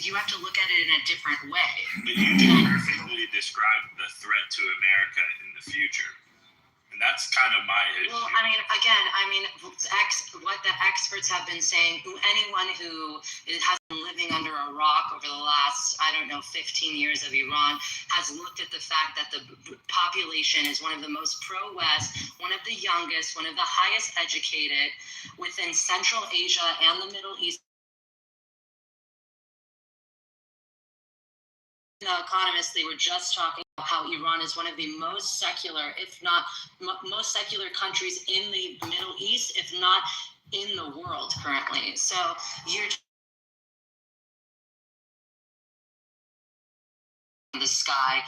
you have to look at it in a different way. But you perfectly described the threat to America in the future. And that's kind of my issue. Well, what the experts have been saying, anyone who has been living under a rock over the last, 15 years of Iran, has looked at the fact that the population is one of the most pro-West, one of the youngest, one of the highest educated within Central Asia and the Middle East. The economists, they were just talking about how Iran is one of the most secular, if not most secular countries in the Middle East, if not in the world currently. So you're the sky,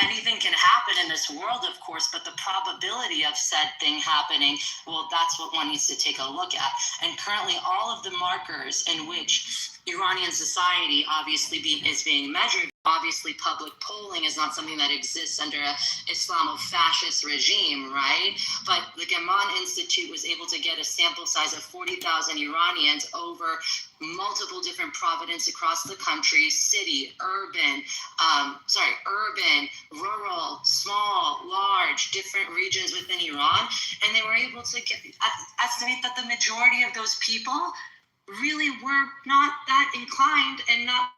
anything can happen in this world, of course, but the probability of said thing happening, well, that's what one needs to take a look at. And currently all of the markers in which Iranian society obviously is being measured. Obviously, public polling is not something that exists under an Islamo-fascist regime, right? But the Gaman Institute was able to get a sample size of 40,000 Iranians over multiple different provinces across the country, city, urban, rural, small, large, different regions within Iran. And they were able to estimate that the majority of those people really were not that inclined and not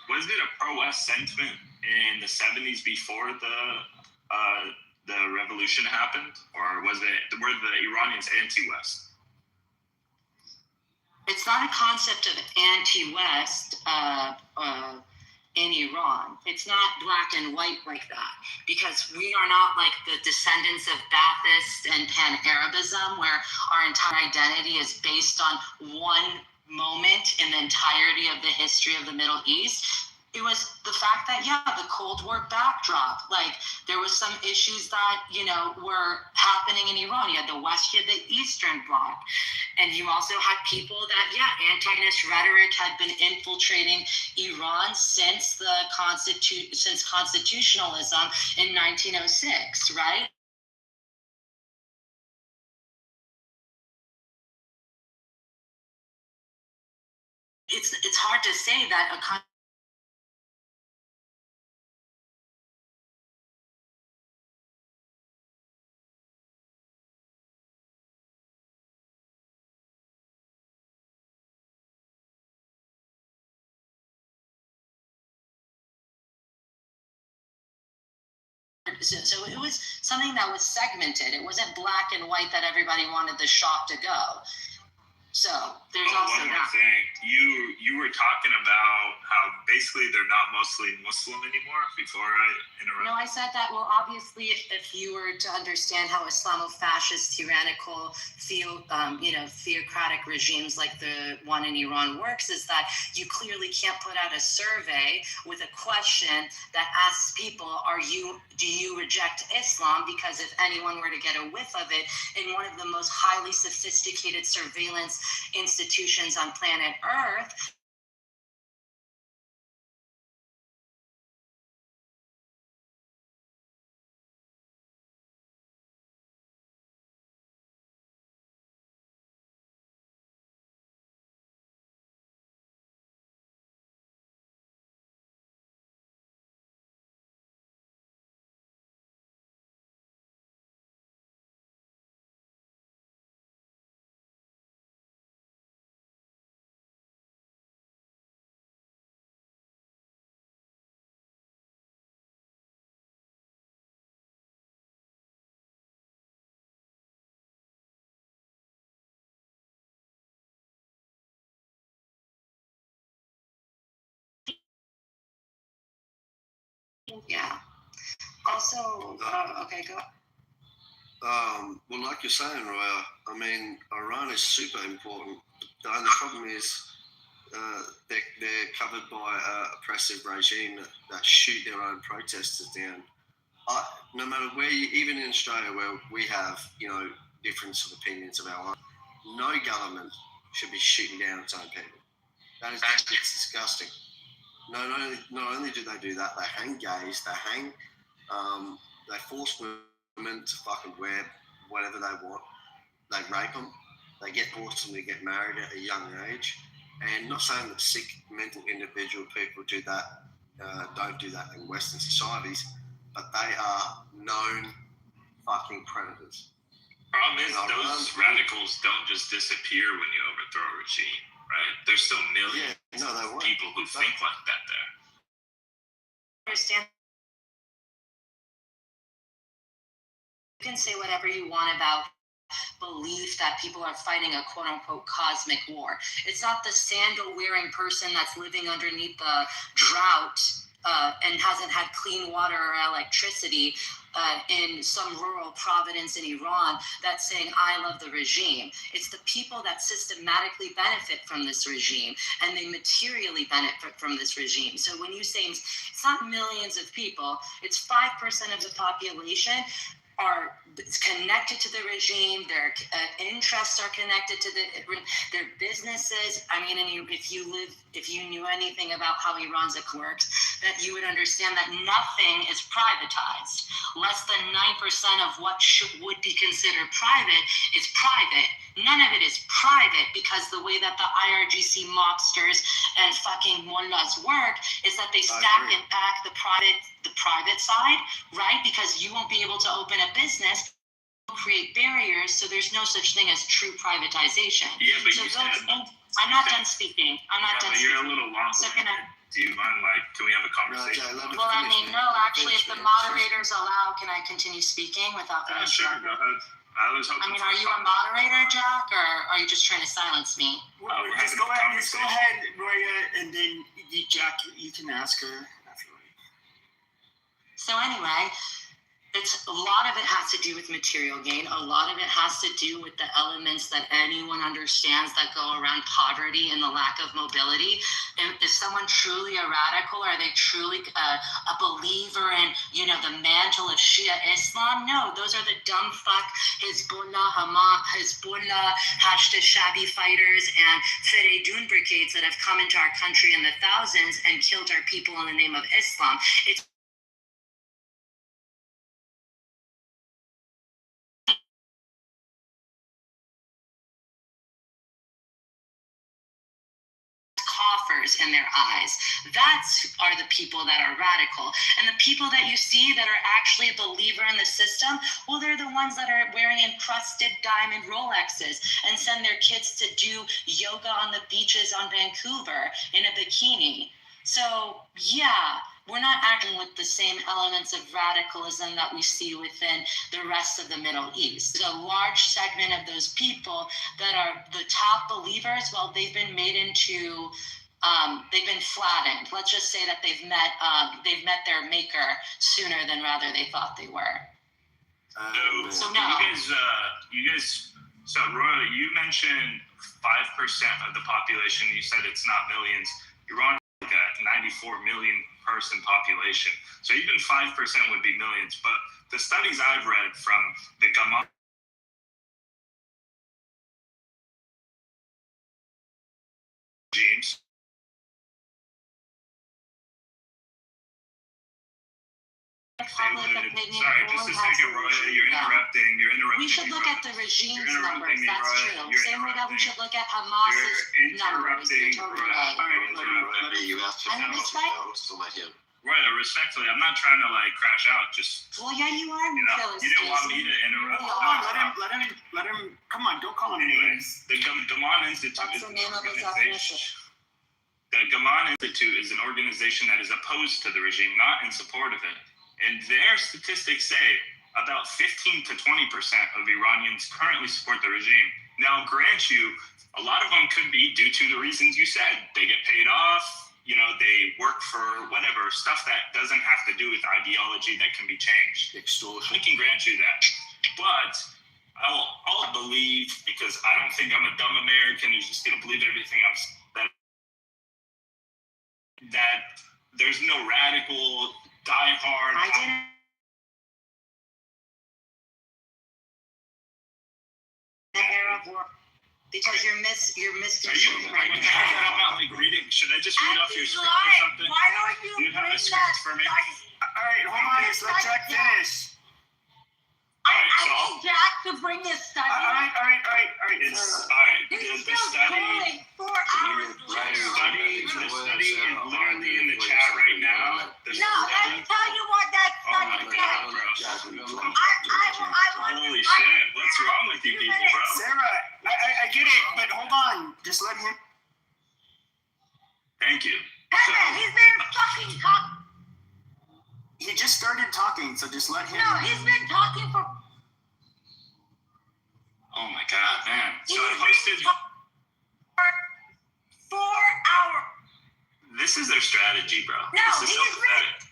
was it a pro-West sentiment in the 70s before the revolution happened, or were the Iranians anti-West? It's not a concept of anti-West in Iran. It's not black and white like that, because we are not like the descendants of Ba'athist and Pan-Arabism, where our entire identity is based on one moment in the entirety of the history of the Middle East. It was the fact that, the Cold War backdrop, like there was some issues that, were happening in Iran. You had the West, you had the Eastern Bloc. And you also had people that, anti-Zionist rhetoric had been infiltrating Iran since constitutionalism in 1906, right? It's hard to say that so it was something that was segmented. It wasn't black and white that everybody wanted the shock to go. So there's also one more that. thing. You were talking about how basically they're not mostly Muslim anymore before I interrupt. No, I said that, well, obviously, if you were to understand how Islamo-fascist, tyrannical, theocratic regimes like the one in Iran works, is that you clearly can't put out a survey with a question that asks people, do you reject Islam? Because if anyone were to get a whiff of it in one of the most highly sophisticated surveillance institutions on planet Earth, yeah. Also, okay, go. Well, like you're saying, Roya, I mean, Iran is super important And the problem is they're covered by an oppressive regime that shoot their own protesters down. No matter where, even in Australia, where we have difference of opinions of our own, no government should be shooting down its own people. It's disgusting. Not only do they do that, they hang gays, they force women to fucking wear whatever they want. They rape them. They force them to get married at a young age. And not saying that sick mental individual people do that, don't do that in Western societies, but they are known fucking predators. Problem is, those radicals don't just disappear when you overthrow a regime, right? There's still millions of people who think like that there. Understand. You can say whatever you want about belief that people are fighting a quote-unquote cosmic war. It's not the sandal-wearing person that's living underneath the drought and hasn't had clean water or electricity in some rural province in Iran that's saying, I love the regime. It's the people that systematically benefit from this regime, and they materially benefit from this regime. So when you say it's not millions of people, it's 5% of the population are connected to the regime, their interests are connected to their businesses. I mean, and if you knew anything about how Iran's works, that you would understand that nothing is privatized. Less than 9% of what would be considered private is private. None of it is private, because the way that the IRGC mobsters and fucking mullahs work is that they stack and pack the private side, right? Because you won't be able to open a business, create barriers, so there's no such thing as true privatization. Yeah, but so I'm not done speaking. You're a little long. So do you mind, can we have a conversation? Well, I mean, no, actually, if the moderators allow, can I continue speaking without being sure, go ahead. I mean, are you a moderator, Jack, or are you just trying to silence me? Just go ahead, Roya, and then Jack, you can ask her afterward. So anyway, a lot of it has to do with material gain. A lot of it has to do with the elements that anyone understands that go around poverty and the lack of mobility. And is someone truly a radical? Are they truly a believer in, the mantle of Shia Islam? No, those are the dumb fuck Hezbollah, Hamas, Hezbollah, Hashd Shabi fighters, and Fereydun brigades that have come into our country in the thousands and killed our people in the name of Islam. It's coffers in their eyes. Are the people that are radical. And the people that you see that are actually a believer in the system, well, they're the ones that are wearing encrusted diamond Rolexes and send their kids to do yoga on the beaches on Vancouver in a bikini. So, yeah, we're not acting with the same elements of radicalism that we see within the rest of the Middle East. There's a large segment of those people that are the top believers. Well, they've been made into, they've been flattened. Let's just say that they've met their maker sooner than rather they thought they were. So you guys. So Roy, you mentioned 5% of the population. You said it's not millions. Iran is like a 94 million person population. So even 5% would be millions. But the studies I've read from the Gamal regimes. Sorry, just a second, Roy. You're interrupting. We should look at the regime's numbers. That's true. Same way that we should look at Hamas's numbers. You're totally right. Roy, respectfully, I'm not trying to crash out. Well, yeah, you are. You didn't want me to interrupt. Let him. Come on, don't call him names. The Gaman Institute. That's the name of his definition. The Gaman Institute is an organization that is opposed to the regime, not in support of it. And their statistics say about 15 to 20% of Iranians currently support the regime. Now, grant you, a lot of them could be due to the reasons you said. They get paid off, they work for whatever, stuff that doesn't have to do with ideology that can be changed. Extortion. We can grant you that. But I'll believe, because I don't think I'm a dumb American who's just gonna believe everything that there's no radical, diehard. I didn't. Arab war, because you're Are you misconstruing. right? I'm not like reading. Should I just read off your script or something? Why don't Do you you have a bring script that for me? All right, hold on. Just let Jack finish. I so need Jack to bring his study. All right. It's all right. He's The still study. going 4 hours The later. study is literally in the chat right now. The No, let me tell you what that Oh my study God, said. bro. I want Holy shit. What's wrong with you people, bro? Sarah, I get it, but hold on. Just let him. Thank you. Pepe, he's been fucking talking. He just started talking, so just let him. No, he's been talking for. Oh my God, man. So I He's posted. been for 4 hours. This is their strategy, bro. No, This is he's so pathetic.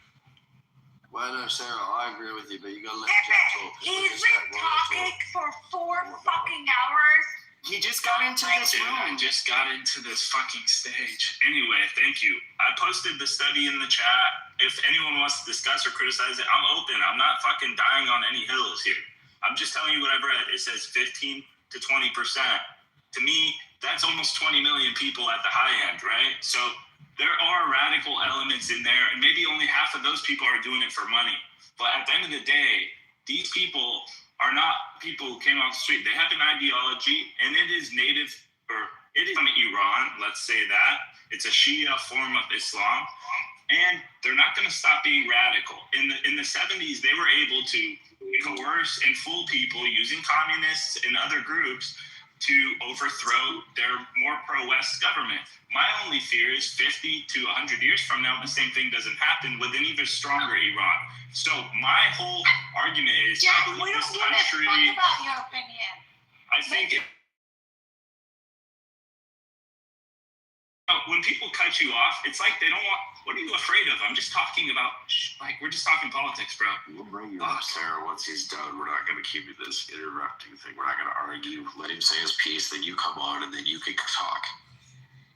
Well, no, Sarah, I agree with you, but you gotta let Pepe, Jack talk. he's been talking for 4 fucking hours. He just got into this Dude, I room. just got into this fucking stage. Anyway, thank you. I posted the study in the chat. If anyone wants to discuss or criticize it, I'm open. I'm not fucking dying on any hills here. I'm just telling you what I've read. It says 15 to 20%. To me, that's almost 20 million people at the high end, right? So there are radical elements in there, and maybe only half of those people are doing it for money. But at the end of the day, these people are not people who came off the street. They have an ideology, and it is native, or it is from Iran, let's say that. It's a Shia form of Islam, and they're not going to stop being radical. In the 70s, they were able to coerce and fool people using communists and other groups to overthrow their more pro-West government. My only fear is 50 to 100 years from now, the same thing doesn't happen with an even stronger Iran. So my whole argument is, Jack, I we believe don't this give a country, fuck about your opinion. I think when people cut you off, it's like they don't want, what are you afraid of? I'm just talking about, like, we're just talking politics, bro. We'll bring you up, Sarah, once he's done. We're not going to keep you this interrupting thing. We're not going to argue. Let him say his piece, then you come on, and then you can talk.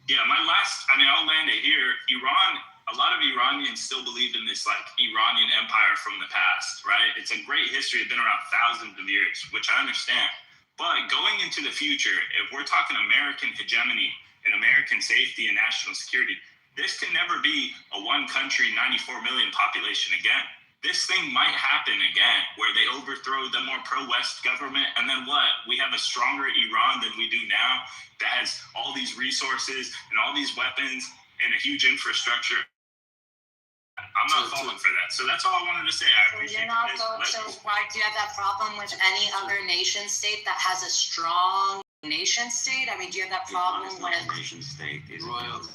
Yeah, I'll land it here. Iran, a lot of Iranians still believe in this, like, Iranian empire from the past, right? It's a great history. It's been around thousands of years, which I understand. But going into the future, if we're talking American hegemony and American safety and national security, this can never be a one country, 94 million population again. This thing might happen again, where they overthrow the more pro-West government, and then what? We have a stronger Iran than we do now that has all these resources and all these weapons and a huge infrastructure. I'm not falling for that. So that's all I wanted to say. I appreciate So why do you have that problem with any other nation state that has a strong nation state? I mean, do you have that problem with? Nation state is Royal.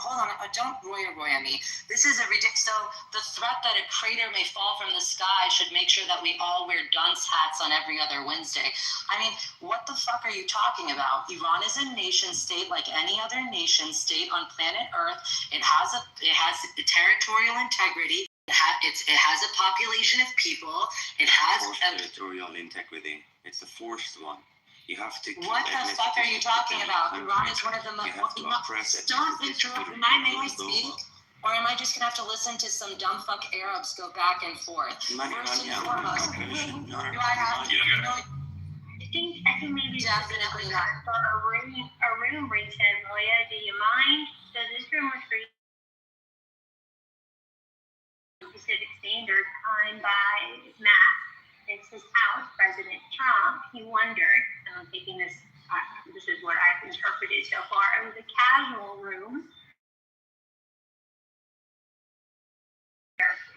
Hold on, don't Roy at me. This is a ridiculous. So the threat that a crater may fall from the sky should make sure that we all wear dunce hats on every other Wednesday. I mean, what the fuck are you talking about? Iran is a nation state like any other nation state on planet Earth. It has a territorial integrity. It has a population of people. It has forced territorial integrity. It's the forced one. You have to. What the fuck are you talking about? Iran is one of the most. Stop interrupting. May I speak? Or am I just gonna have to listen to some dumb fuck Arabs go back and forth? First and foremost, do I have to? I think maybe Definitely not. for a room Ray said, Roya, do you mind? So this room was for Pacific Standard Time by Matt. It's his house, President Trump. He wondered, and I'm thinking this is what I've interpreted so far. It was a casual room.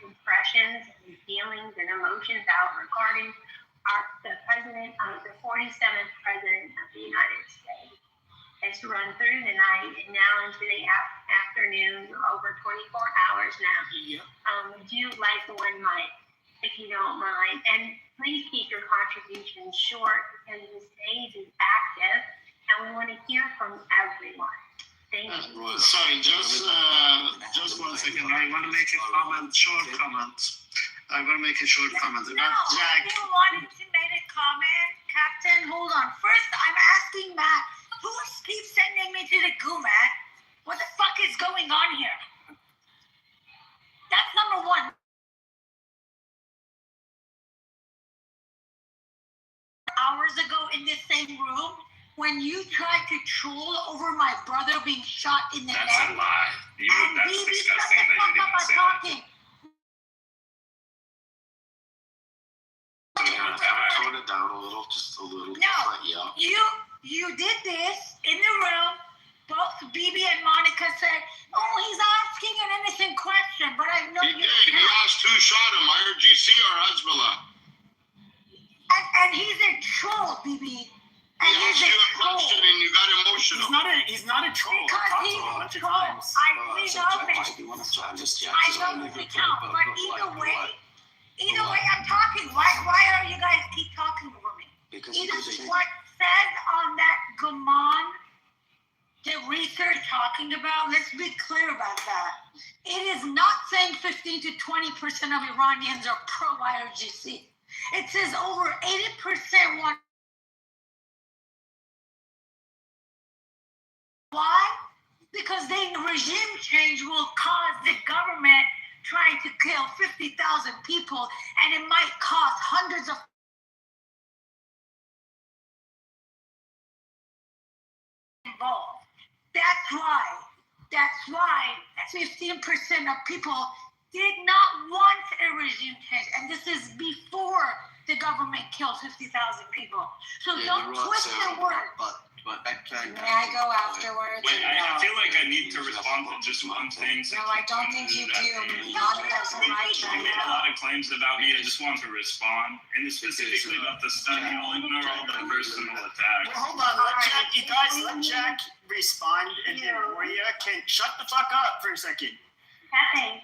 Impressions and feelings and emotions out regarding the 47th president of the United States. Has run through the night and now into the afternoon, over 24 hours now. Yeah. Would you like the one mic, if you don't mind? And please keep your contributions short because the stage is active and we want to hear from everyone. Thank you. Sorry, just 1 second. I want to make a comment, short comment. I'm going to make a short comment. No, Jack. you wanted to make a comment, Captain. Hold on. First, I'm asking Matt, who keeps sending me to the goo, Matt? What the fuck is going on here? That's number one. Hours ago in this same room, when you tried to troll over my brother being shot in the That's a neck. lie. And That's Bibi, shut disgusting the that fuck you up, didn't I'm say that. talking. Tone it down a little, just a little. No. Yeah. You did this in the room. Both Bibi and Monica said, "Oh, he's asking an innocent question," but I know He you. did. He asked who shot him, IRGC or Hezbollah. And he's a troll, Bibi. He And he's asked you a troll. question and you got emotional. He's not a troll. Because I've talked he's to him a a bunch of troll. times. We know this. I'm just I know this account, but either way, I'm talking. Why are you guys keep talking over me? Because Either what said on that Gaman, the research talking about, let's be clear about that. It is not saying 15 to 20% of Iranians are pro-IRGC. It says over 80% want. Why? Because the regime change will cause the government trying to kill 50,000 people, and it might cost hundreds of involved. That's why 15% of people did not want a regime change, and this is before the government killed 50,000 people. So don't twist the word. But backtrack. May I go afterwards? Wait, I feel like I need to respond to just one thing. No, I don't think you do. Monica's in my You turn made a now. lot of claims about me. I just want to respond, and specifically about the study. I'll ignore all the personal Well, attacks. hold on. Let Jack respond, and then Roya can shut the fuck up for a second. Captain,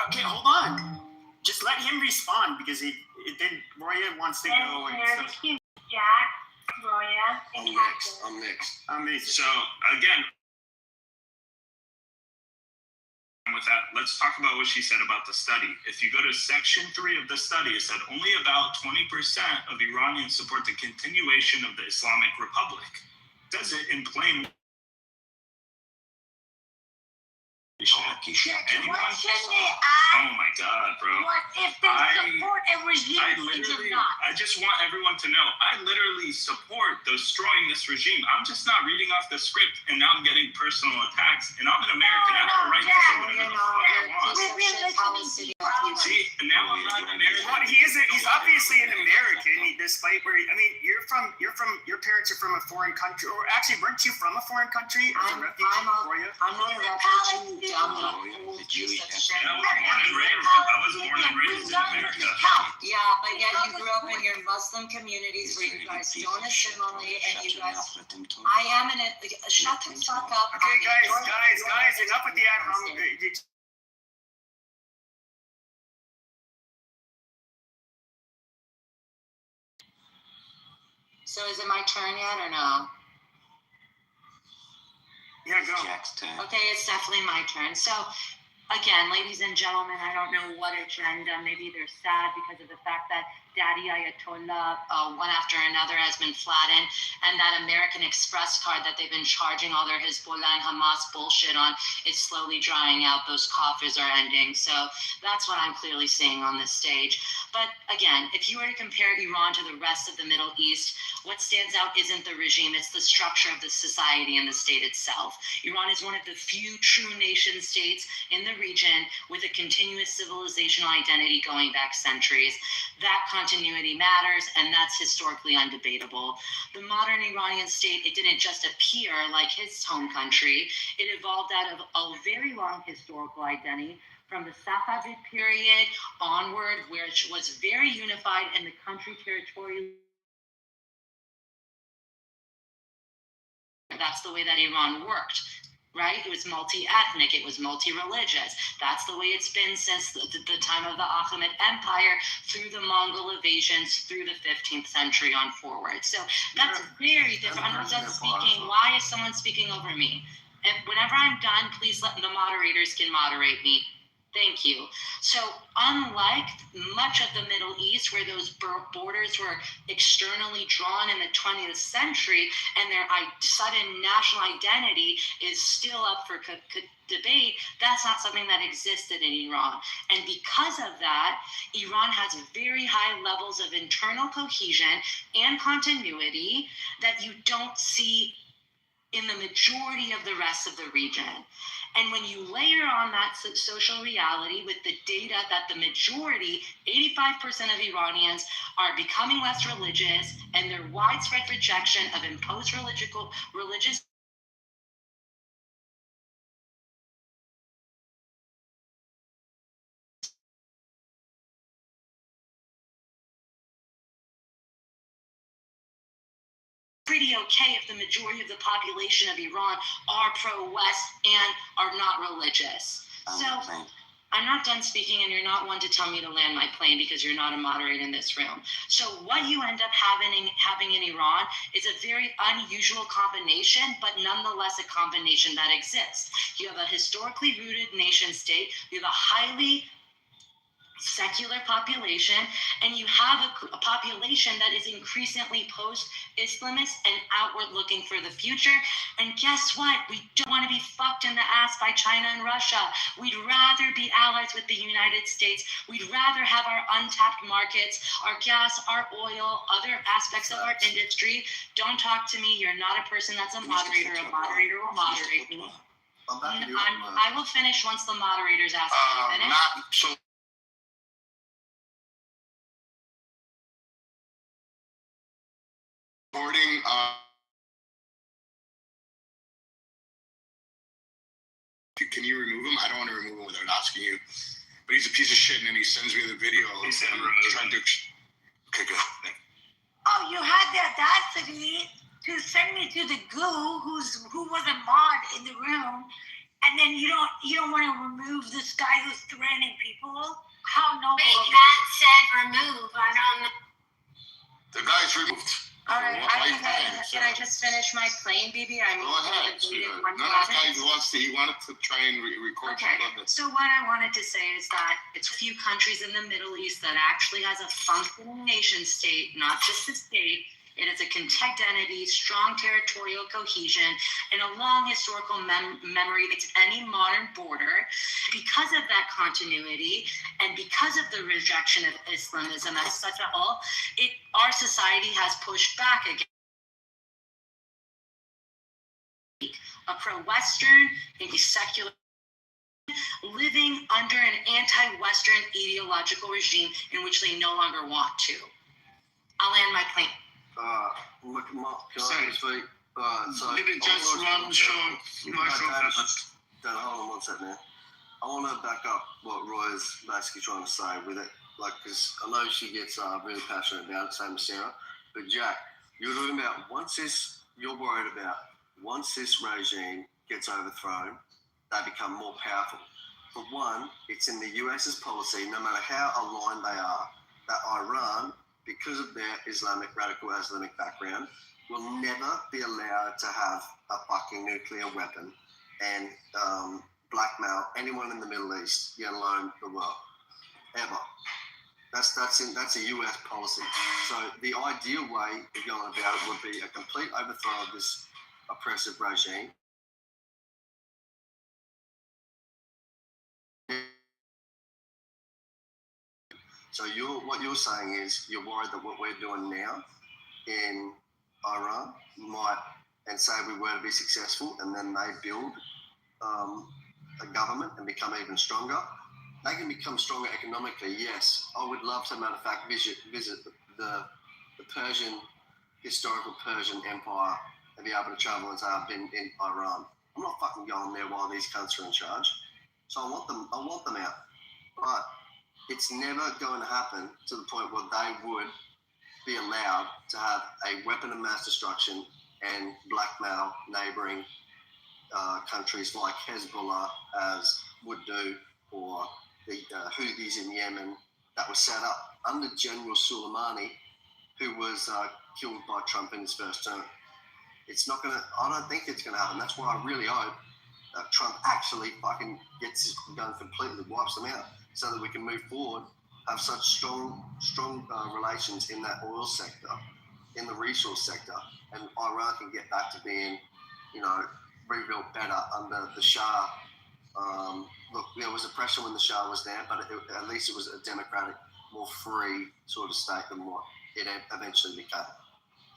Okay, hold on. Just let him respond because then Roya wants to go and there's stuff. two, Jack, Roya, and Captain. I'm next. Amazing. So again, with that, let's talk about what she said about the study. If you go to section 3 of the study, it said only about 20% of Iranians support the continuation of the Islamic Republic. It says it in plain. The question they asked, Oh my God, bro. what if they support a regime change or not? I just want everyone to know, I literally support destroying this regime. I'm just not reading off the script, and now I'm getting personal attacks. And I'm an American. I have a right to say whatever the fuck I want. We've been listening to you. See, and now I'm not an American. Well, he's obviously an American, despite where your parents are from a foreign country, or actually weren't you from a foreign country as a refugee, Roya? I'm not a refugee, dummy. I was born and raised in America. Yeah, but yet you grew up in your Muslim communities where you guys don't assimilate and you guys. I am in it. Shut the fuck up. Okay, guys, enough with the ad hom. So is it my turn yet or no? Yeah, go. Okay, it's definitely my turn. So, again, ladies and gentlemen, I don't know what agenda. Maybe they're sad because of the fact that Daddy Ayatollah, one after another, has been flattened, and that American Express card that they've been charging all their Hezbollah and Hamas bullshit on is slowly drying out. Those coffers are ending. So that's what I'm clearly seeing on this stage. But again, if you were to compare Iran to the rest of the Middle East, what stands out isn't the regime, it's the structure of the society and the state itself. Iran is one of the few true nation states in the region with a continuous civilizational identity going back centuries. That continuity matters, and that's historically undebatable. The modern Iranian state, it didn't just appear like his home country. It evolved out of a very long historical identity from the Safavid period onward, which was very unified in the country territorially. That's the way that Iran worked, right? It was multi-ethnic, it was multi-religious. That's the way it's been since the time of the Achaemenid Empire, through the Mongol invasions, through the 15th century on forward. So that's very different. I'm not done speaking. Why is someone speaking over me? And whenever I'm done, please let the moderators can moderate me. Thank you. So, unlike much of the Middle East, where those borders were externally drawn in the 20th century and their sudden national identity is still up for debate, that's not something that existed in Iran. And because of that, Iran has very high levels of internal cohesion and continuity that you don't see in the majority of the rest of the region. And when you layer on that social reality with the data that the majority, 85% of Iranians, are becoming less religious, and their widespread rejection of imposed religious pretty okay if the majority of the population of Iran are pro-West and are not religious. So I'm not done speaking, and you're not one to tell me to land my plane because you're not a moderator in this room. So what you end up having in Iran is a very unusual combination, but nonetheless a combination that exists. You have a historically rooted nation state. You have a highly secular population, and you have a population that is increasingly post-Islamist and outward looking for the future. And guess what? We don't want to be fucked in the ass by China and Russia. We'd rather be allies with the United States. We'd rather have our untapped markets, our gas, our oil, other aspects of our industry. Don't talk to me. You're not a person that's a moderator. A moderator will moderate me. I will finish once the moderators ask me to finish. Not so. Recording. Can you remove him? I don't want to remove him without asking you. But he's a piece of shit, and then he sends me the video. He said remove him. Okay, good. Oh, you had the audacity to send me to the goo, who was a mod in the room, and then you don't want to remove this guy who's threatening people. How noble! Wait, Matt said remove. I don't know. The guy's removed. All right, can I just finish my plane, BB? I'm Go ahead. He wanted to try and record. Okay, so what I wanted to say is that it's a few countries in the Middle East that actually has a functioning nation state, not just a state. It is a identity, strong territorial cohesion, and a long historical memory to any modern border. Because of that continuity, and because of the rejection of Islamism as such a whole, our society has pushed back against a pro-Western, a secular, living under an anti-Western ideological regime in which they no longer want to. I'll land my plane. Look, Mark, can I speak? So Maybe just run short. Hold on one second now. I want to back up what Roy's basically trying to say with it. Like, because I know she gets really passionate about it, same as Sarah. But Jack, you're talking about you're worried about once this regime gets overthrown, they become more powerful. For one, it's in the US's policy, no matter how aligned they are, that Iran, because of their radical Islamic background, will never be allowed to have a fucking nuclear weapon and blackmail anyone in the Middle East, let alone the world, ever. That's a US policy. So the ideal way of going about it would be a complete overthrow of this oppressive regime. So what you're saying is you're worried that what we're doing now in Iran might, and say we were to be successful, and then they build a government and become even stronger. They can become stronger economically, yes. I would love to, matter of fact, visit the Persian, historical Persian Empire and be able to travel and say I've been in Iran. I'm not fucking going there while these cunts are in charge. So I want them out. But it's never going to happen to the point where they would be allowed to have a weapon of mass destruction and blackmail neighboring countries like Hezbollah as would do, or the Houthis in Yemen that was set up under General Soleimani, who was killed by Trump in his first term. It's not going to, I don't think it's going to happen. That's why I really hope Trump actually fucking gets his gun completely, wipes them out, so that we can move forward, have such strong relations in that oil sector, in the resource sector, and Iran can get back to being, rebuilt better under the Shah. Look, there was oppression when the Shah was there, but at least it was a democratic, more free sort of state than what it eventually became.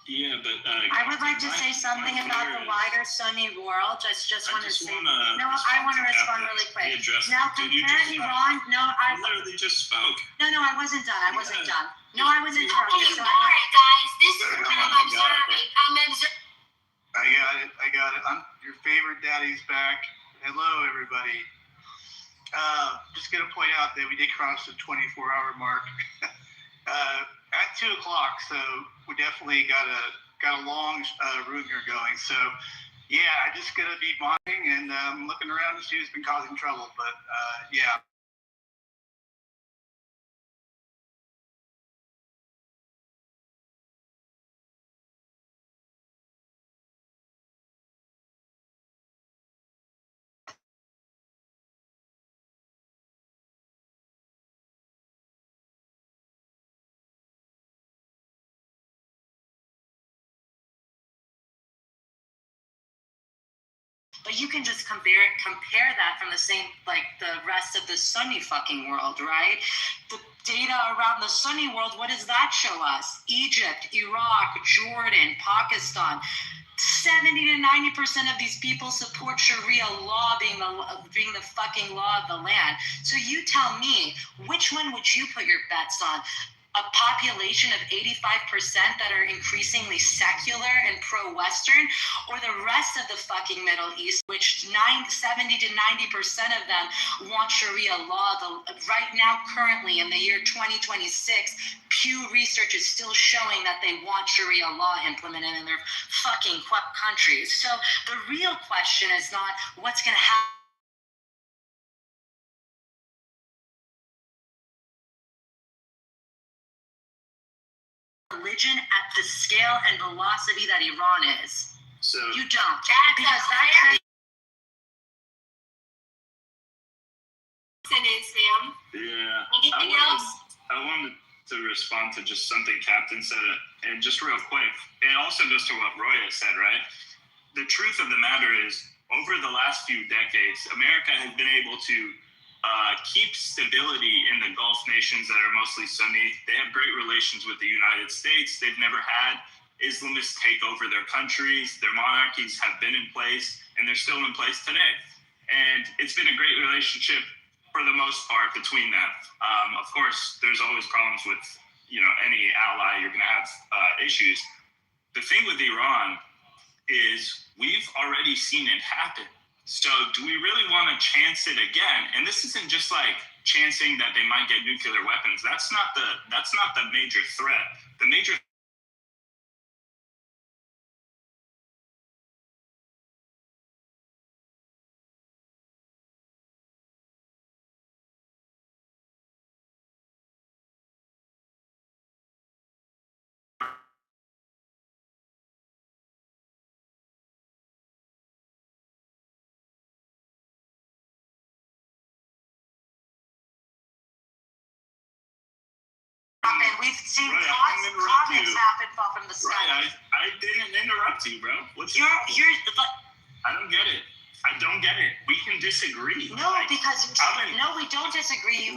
Yeah, but I would like to say something about the wider Sunni world. I just want to say. No, I want to respond really quick. Now, compare Iran. No, I literally just spoke. No, I wasn't done. I wasn't done. No, I was interrupted. So guys. This is what I'm observing. I got it. I'm your favorite daddy's back. Hello, everybody. Just gonna point out that we did cross the 24-hour mark at 2 o'clock, so we definitely got a long room here going. So yeah, I'm just gonna be monitoring and looking around to see who's been causing trouble. But yeah. But you can just compare that from the same, like the rest of the Sunni fucking world, right? The data around the Sunni world, what does that show us? Egypt, Iraq, Jordan, Pakistan. 70 to 90% of these people support Sharia law being the fucking law of the land. So you tell me, which one would you put your bets on? A population of 85% that are increasingly secular and pro-Western, or the rest of the fucking Middle East, which 70 to 90% of them want Sharia law. Right now, currently in the year 2026, Pew Research is still showing that they want Sharia law implemented in their fucking countries. So the real question is not what's going to happen. Religion at the scale and velocity that Iran is. So you don't, because that. Yeah. Anything else? I wanted to respond to just something Captain said, and just real quick. It also goes to what Roya said, right? The truth of the matter is, over the last few decades, America has been able to keep stability in the Gulf nations that are mostly Sunni. They have great relations with the United States. They've never had Islamists take over their countries. Their monarchies have been in place, and they're still in place today. And it's been a great relationship for the most part between them. Of course, there's always problems with any ally. You're going to have issues. The thing with Iran is we've already seen it happen. So do we really want to chance it again? And this isn't just like chancing that they might get nuclear weapons. That's not the major threat. The major We've seen comments happen fall from the sky. Right, I didn't interrupt you, bro. You're I don't get it. I don't get it. We can disagree. No, because we don't disagree. You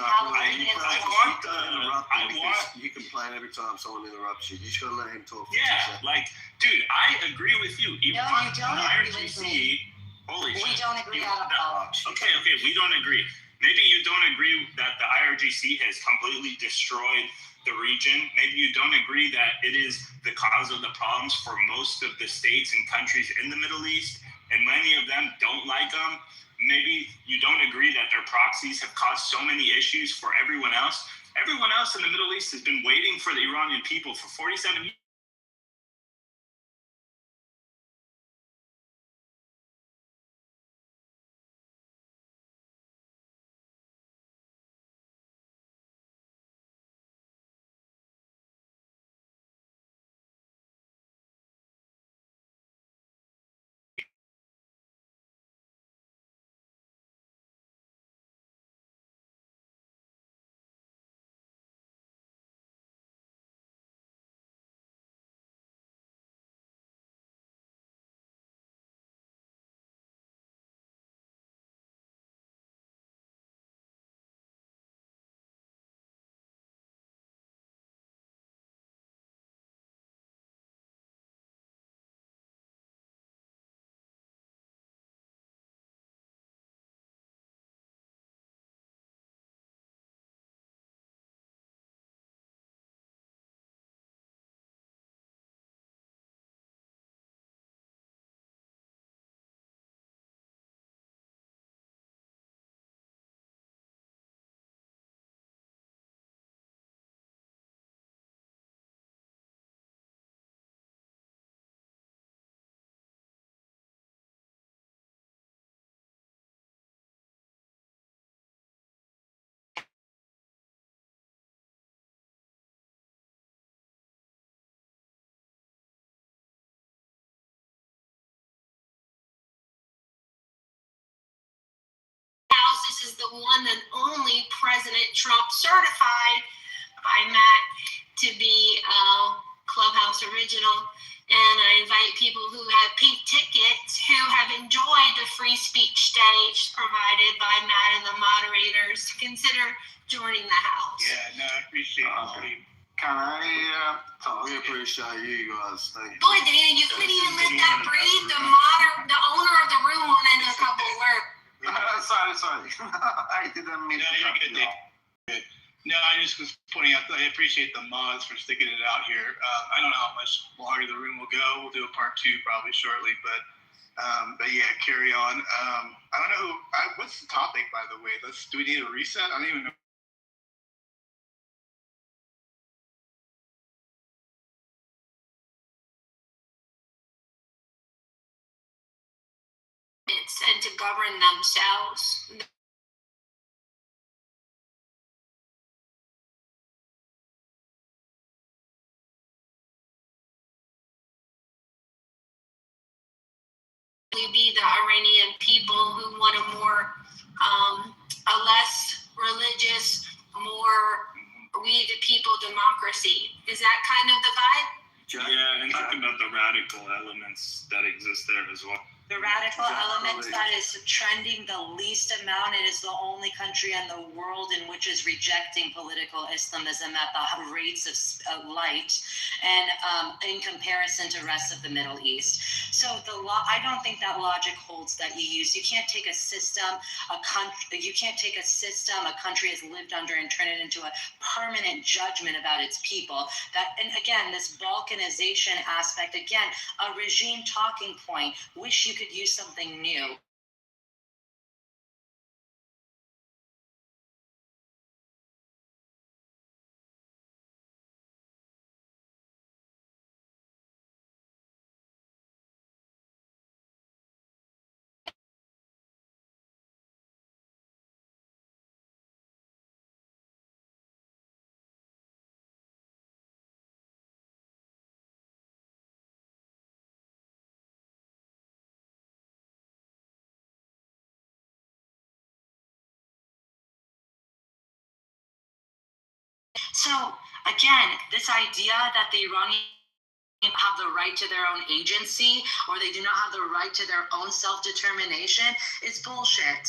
You complain every time someone interrupts you. You just gotta let him talk. Dude, I agree with you. No, you don't agree with me. Holy shit. We don't agree on that. Okay, we don't agree. Maybe you don't agree that the IRGC has completely destroyed the region. Maybe you don't agree that it is the cause of the problems for most of the states and countries in the Middle East, and many of them don't like them. Maybe you don't agree that their proxies have caused so many issues for everyone else. Everyone else in the Middle East has been waiting for the Iranian people for 47 years. one and only President Trump certified by Matt to be a Clubhouse original. And I invite people who have pink tickets who have enjoyed the free speech stage provided by Matt and the moderators to consider joining the house. Yeah, no, I appreciate it, Steve. Can I talk? We appreciate you guys. Thank you. Boy, Dana, you couldn't even let that breathe. The owner of the room wanted a couple of words. Sorry. I didn't mean No, to you're cut good, you Dave. off. Good. No, I just was pointing out that I appreciate the mods for sticking it out here. I don't know how much longer the room will go. We'll do a part 2 probably shortly, but yeah, carry on. I don't know what's the topic, by the way. Do we need a reset? I don't even know. And to govern themselves. We be the Iranian people who want a less religious, more we the people democracy. Is that kind of the vibe? Yeah, and talking about the radical elements that exist there as well. The radical element that is trending the least amount, it is the only country in the world in which is rejecting political Islamism at the rates of light, and in comparison to rest of the Middle East. So I don't think that logic holds that you use. You can't take a system, a country has lived under and turn it into a permanent judgment about its people. And again, this balkanization aspect, again, a regime talking point. Wish you could use something new. So again, this idea that the Iranians have the right to their own agency, or they do not have the right to their own self-determination, is bullshit.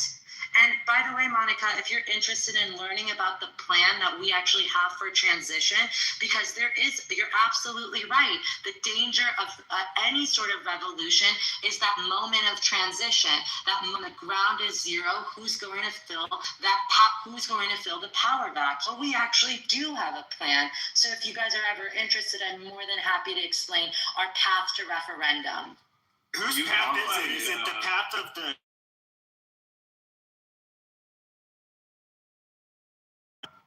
And by the way, Monica, if you're interested in learning about the plan that we actually have for transition, because you're absolutely right. The danger of any sort of revolution is that moment of transition, that moment, the ground is zero, who's going to fill the power vacuum? Well, we actually do have a plan. So if you guys are ever interested, I'm more than happy to explain our path to referendum. Whose path is it? Is it the path of the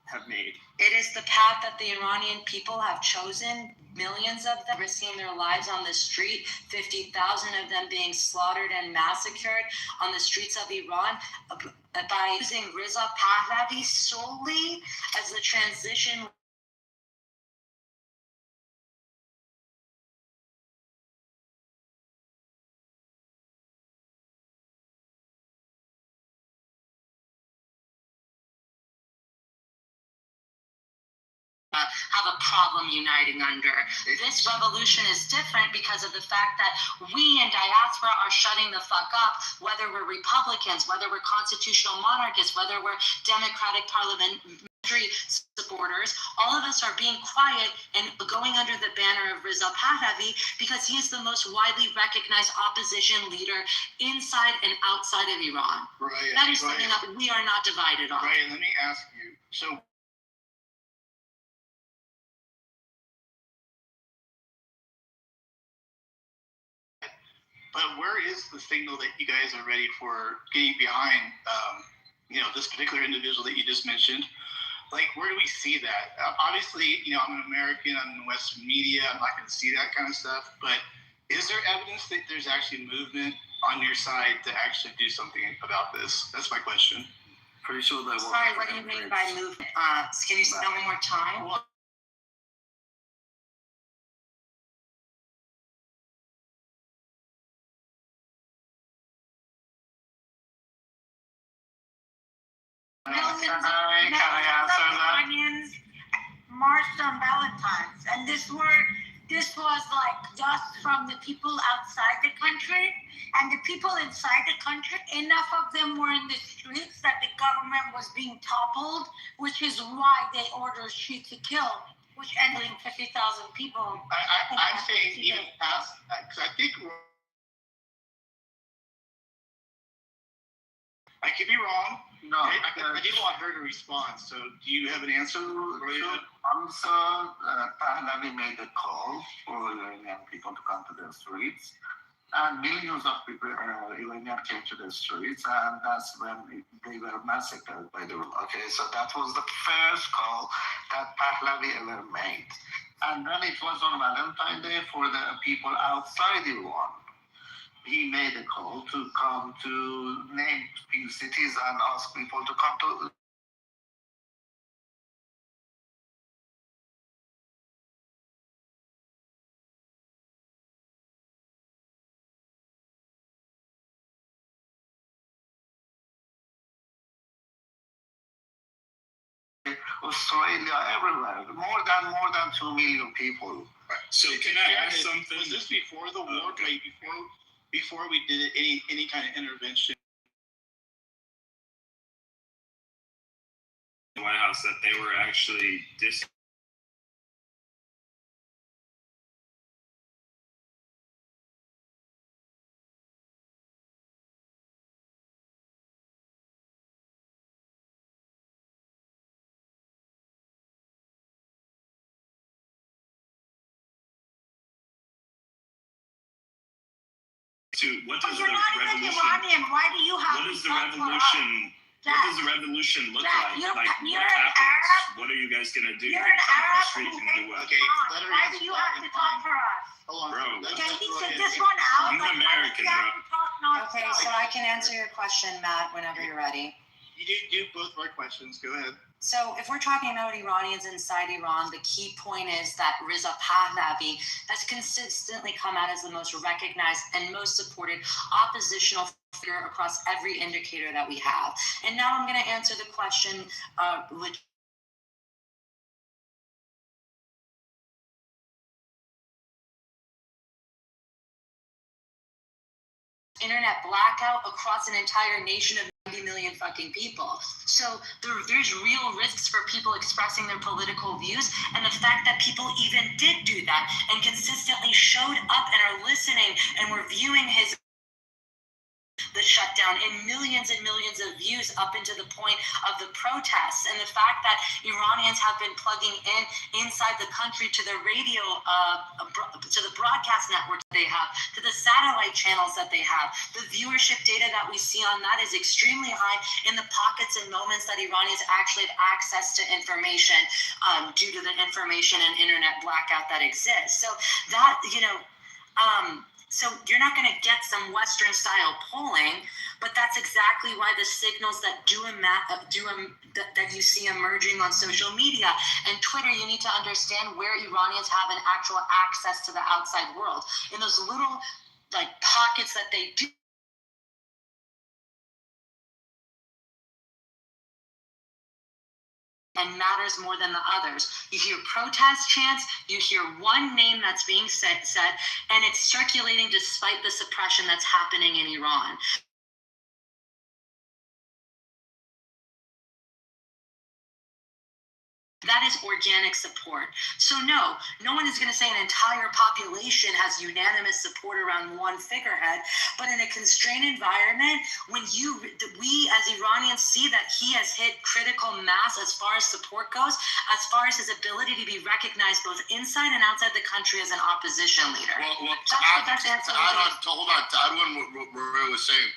have made? It is the path that the Iranian people have chosen, millions of them risking their lives on the street, 50,000 of them being slaughtered and massacred on the streets of Iran by using Reza Pahlavi solely as the transition have a problem uniting under. This revolution is different because of the fact that we in diaspora are shutting the fuck up, whether we're Republicans, whether we're constitutional monarchists, whether we're democratic parliamentary supporters. All of us are being quiet and going under the banner of Reza Pahlavi because he is the most widely recognized opposition leader inside and outside of Iran. Right. That is something that we are not divided on. Right, let me ask you, so but where is the signal that you guys are ready for getting behind, this particular individual that you just mentioned? Like, where do we see that? Obviously, I'm an American, I'm in Western media, I'm not going to see that kind of stuff, but is there evidence that there's actually movement on your side to actually do something about this? That's my question. Pretty sure they want. Sorry, what do you mean by movement? Can you say that one more time? Well, Millions Can I answer of that? Iranians marched on Valentine's, and this was like dust from the people outside the country, and the people inside the country, enough of them were in the streets that the government was being toppled, which is why they ordered shoot to kill, which ended in 50,000 people. I'm saying even past, because I think I could be wrong. no. I did want her to respond. So, do you have an answer? Also, Pahlavi made a call for Iranian people to come to the streets, and millions of people, Iranian came to the streets, and that's when they were massacred by the. Okay, so that was the first call that Pahlavi ever made, and then it was on Valentine's Day for the people outside Iran. He made a call to come to name few cities and ask people to come to. Australia, everywhere, more than 2 million people. So can I ask something? Was this before the war? Like before we did any kind of intervention? The White House that they were actually what does You're the not even revolution? Iranian. Why do you have What does to the talk for us? revolution? What Jack, does the revolution look Jack, like? you're Like an what happens? Arab. What are you guys gonna do? You're You're an gonna come on the Arab streets who and do hates what? Okay, Iran. let her Why answer do you that have to and talk fine. for us? Hold on. Bro, Can you go sit ahead. this one out? I'm Like, American, why do you have to talk nonstop? Okay, so I can answer your question, Matt, whenever you're ready. You do both of our questions. Go ahead. So if we're talking about Iranians inside Iran, the key point is that Reza Pahlavi has consistently come out as the most recognized and most supported oppositional figure across every indicator that we have. And now I'm going to answer the question, which internet blackout across an entire nation of 90 million fucking people. So there's real risks for people expressing their political views, and the fact that people even did do that and consistently showed up and are listening and were viewing the shutdown and millions of views up into the point of the protests, and the fact that Iranians have been plugging in inside the country to the radio, to the broadcast networks they have, to the satellite channels that they have. The viewership data that we see on that is extremely high in the pockets and moments that Iranians actually have access to information due to the information and internet blackout that exists. So that, so you're not going to get some Western style polling, but that's exactly why the signals that that you see emerging on social media and Twitter, you need to understand where Iranians have an actual access to the outside world. In those little like pockets that they do, and matters more than the others. You hear protest chants, you hear one name that's being said, and it's circulating despite the suppression that's happening in Iran. That is organic support. So no one is going to say an entire population has unanimous support around one figurehead, but in a constrained environment, when we as Iranians see that he has hit critical mass as far as support goes, as far as his ability to be recognized both inside and outside the country as an opposition leader. Well, That's the best answer. to add on what Maria was saying.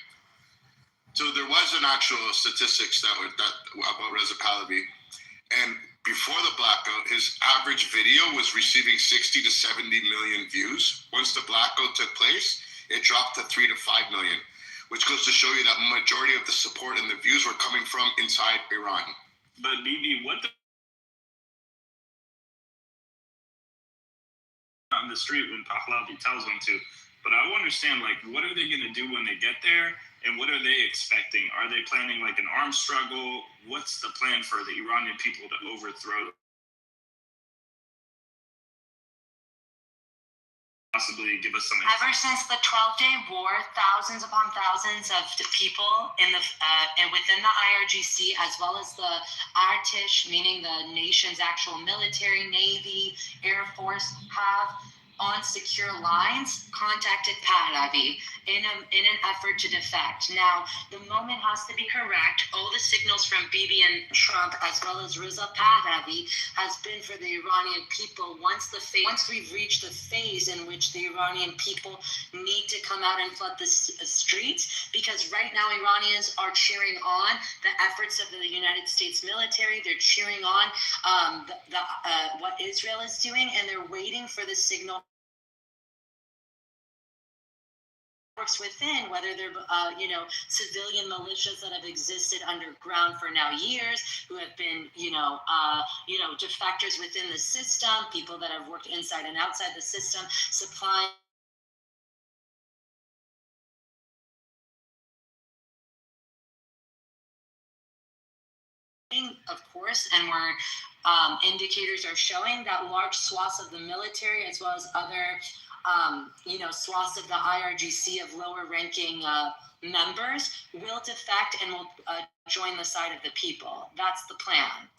So there was an actual statistics that about Reza Pahlavi, and before the blackout, his average video was receiving 60 to 70 million views. Once the blackout took place, it dropped to 3 to 5 million, which goes to show you that majority of the support and the views were coming from inside Iran. But Bibi, what on the street when Pahlavi tells them to? But I understand, like, what are they going to do when they get there? And what are they expecting? Are they planning like an armed struggle? What's the plan for the Iranian people to overthrow? Possibly give us some. Ever since the 12-day war, thousands upon thousands of people in the and within the IRGC, as well as the Artish, meaning the nation's actual military, Navy, Air Force, have on secure lines contacted Pahlavi in an effort to defect. Now, the moment has to be correct. All the signals from Bibi and Trump, as well as Reza Pahlavi, has been for the Iranian people. Once we've reached the phase in which the Iranian people need to come out and flood the streets, because right now Iranians are cheering on the efforts of the United States military. They're cheering on what Israel is doing, and they're waiting for the signal works within, whether they're civilian militias that have existed underground for now years, who have been defectors within the system, people that have worked inside and outside the system, supplying of course, and where indicators are showing that large swaths of the military, as well as other swaths of the IRGC of lower ranking members will defect and will join the side of the people. That's the plan.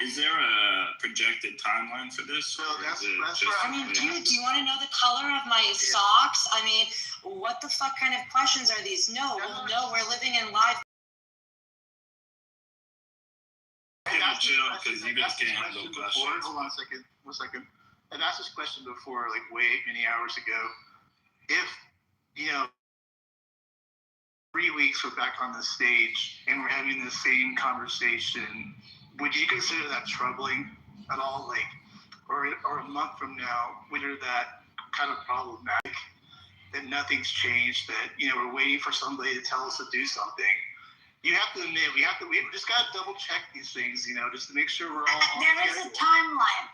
Is there a projected timeline for this? So that's dude, do you want to know the color of my socks? I mean, what the fuck kind of questions are these? No, we're living in live. Chill, because you guys can't handle questions. Hold on a second. 1 second. I've asked this question before, like way many hours ago. If 3 weeks we're back on the stage and we're having the same conversation, would you consider that troubling at all? Like, or a month from now, whether that kind of problematic, that nothing's changed, that we're waiting for somebody to tell us to do something. You have to admit, we just got to double check these things, just to make sure we're all. There is a timeline.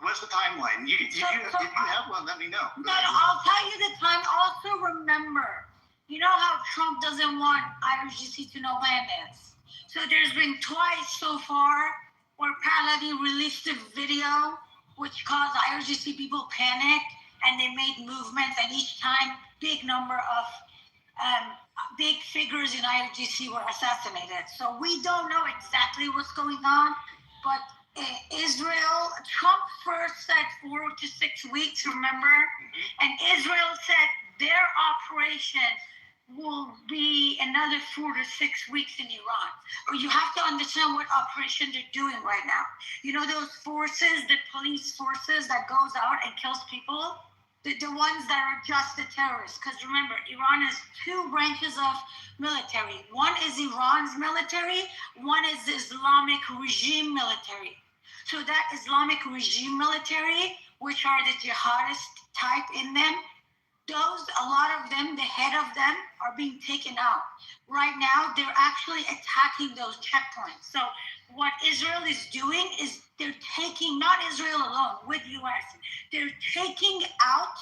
What's the timeline? If you have one, let me know. No, I'll tell you the time. Also remember, you know how Trump doesn't want IRGC to know landings. So there's been twice so far where Pahlavi released a video which caused IRGC people panic, and they made movements, and each time big number of big figures in IRGC were assassinated. So we don't know exactly what's going on, but Israel, Trump first said 4 to 6 weeks, remember? And Israel said their operation will be another 4 to 6 weeks in Iran. But you have to understand what operation they're doing right now. Those forces, the police forces that goes out and kills people? The ones that are just the terrorists. Because remember, Iran has 2 branches of military. One is Iran's military, one is the Islamic regime military. So that Islamic regime military, which are the jihadist type in them, a lot of them, the head of them, are being taken out. Right now, they're actually attacking those checkpoints. So what Israel is doing is they're taking, not Israel alone, with US, they're taking out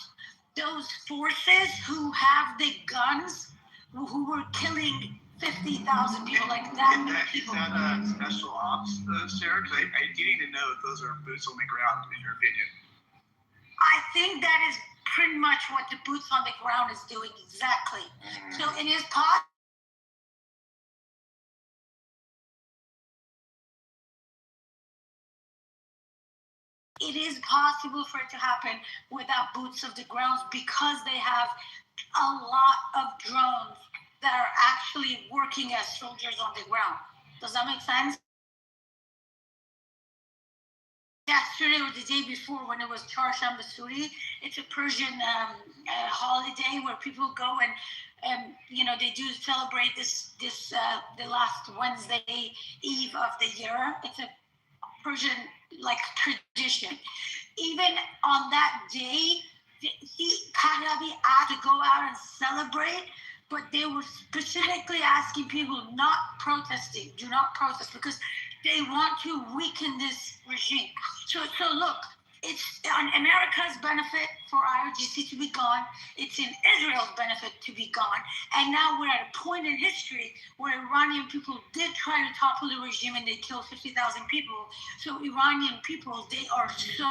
those forces who have the guns, who were killing 50,000 people, like that many people. Is that special ops, Sarah? Because I do need to know if those are boots on the ground, in your opinion. I think that is pretty much what the boots on the ground is doing, exactly. So it is possible. It is possible for it to happen without boots of the ground because they have a lot of drones that are actually working as soldiers on the ground. Does that make sense? Yesterday or the day before, when it was Charsham Basuri, it's a Persian holiday where people go and they do celebrate this the last Wednesday eve of the year. It's a Persian tradition. Even on that day, Pahlavi asked to go out and celebrate, but they were specifically asking people not protesting, do not protest, because they want to weaken this regime. So look, it's on America's benefit for IRGC to be gone. It's in Israel's benefit to be gone. And now we're at a point in history where Iranian people did try to topple the regime and they killed 50,000 people. So Iranian people, they are so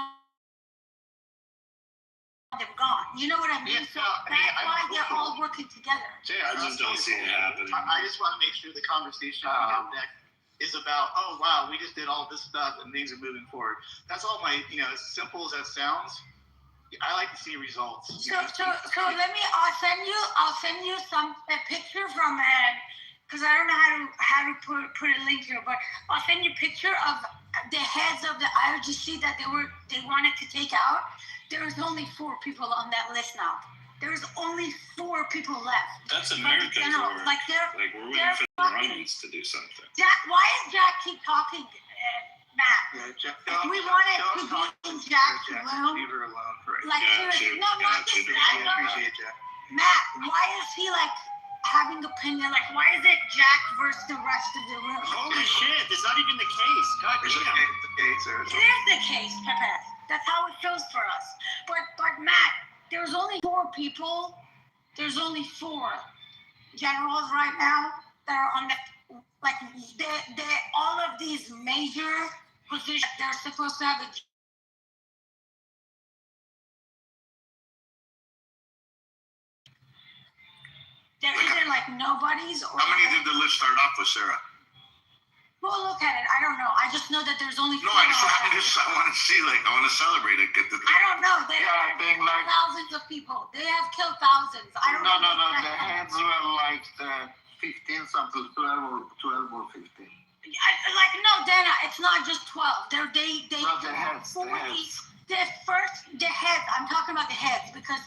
they're gone. You know what I mean? So that's why they're all working together. I just don't see it happening. I just want to make sure the conversation we have next is about, oh wow, we just did all this stuff and things are moving forward. That's all my, as simple as that sounds, I like to see results. So let me, I'll send you a picture from, because I don't know how to put a link here, but I'll send you a picture of the heads of the IRGC that they wanted to take out. There's only 4 people on that list now. There's only 4 people left. That's America's work. Like we're waiting for the Iranians to do something. Jack, why is Jack keep talking, Matt? Yeah, Jack, We wanted to be in Jack's room. Leave her alone for it. Like seriously, not this guy. Appreciate Jack. Matt, why is he like having opinion? Like, why is it Jack versus the rest of the room? Holy shit, that's not even the case. God It's damn. okay, it's okay, sir. It is the case, Pepe. That's how it feels for us. But Matt, there's only 4 people. There's only 4 generals right now that are on the they all of these major positions. They're supposed to have a. There isn't like nobody's. Or How many did the list start off with, Sarah? Well, look at it. I don't know. I just know that there's only. No, I want to see, I want to celebrate it. I don't know. They Yeah, being like- thousands of people. They have killed thousands. I don't know. No. The heads were like the 15 something, 12 or 15. No, Dana. It's not just 12. They. Not the heads. 40, The heads. the heads. I'm talking about the heads because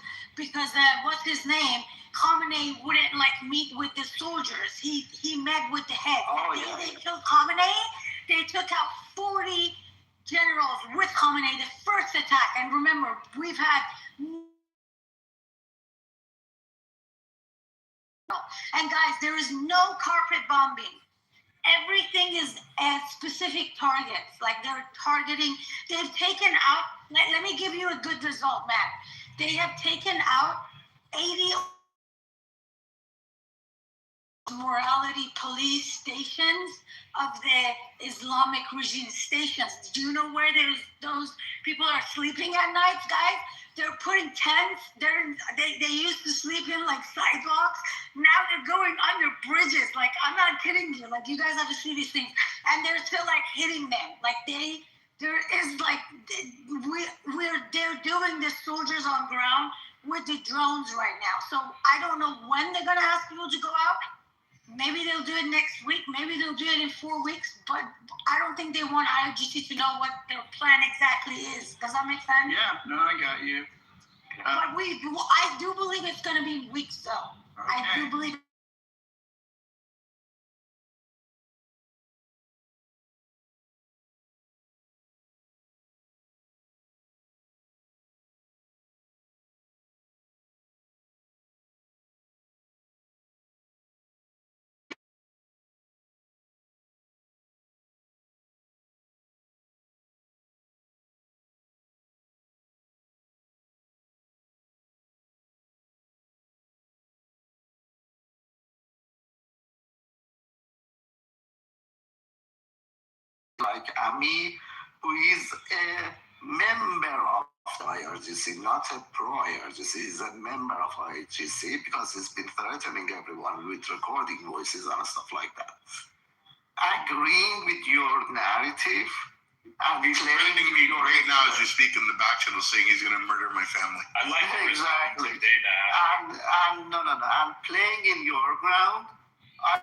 what's his name? Khamenei wouldn't meet with the soldiers. He met with the heads. Oh, yeah. They killed Khamenei. They took out 40 generals with Khamenei the first attack. And remember, we've had. And guys, there is no carpet bombing. Everything is at specific targets. Like they're targeting. They've taken out. Let me give you a good result, Matt. They have taken out 80 morality police stations of the Islamic regime stations. Do you know where those people are sleeping at night, guys? They're putting tents. They used to sleep in sidewalks. Now they're going under bridges. I'm not kidding you. You guys have to see these things, and they're still hitting them. They're doing the soldiers on ground with the drones right now. So I don't know when they're gonna ask people to go out. Maybe they'll do it next week. Maybe they'll do it in 4 weeks. But I don't think they want IRGC to know what their plan exactly is. Does that make sense? Yeah, no, I got you. But I do believe it's going to be weeks, though. I do believe. Like Ami, who is a member of the IRGC, not a pro-IRGC, is a member of IRGC because he's been threatening everyone with recording voices and stuff like that. Agreeing with your narrative and He's threatening me right now as you speak in the back channel saying he's going to murder my family. I like the Exactly. response of Dana. No. And playing in your ground,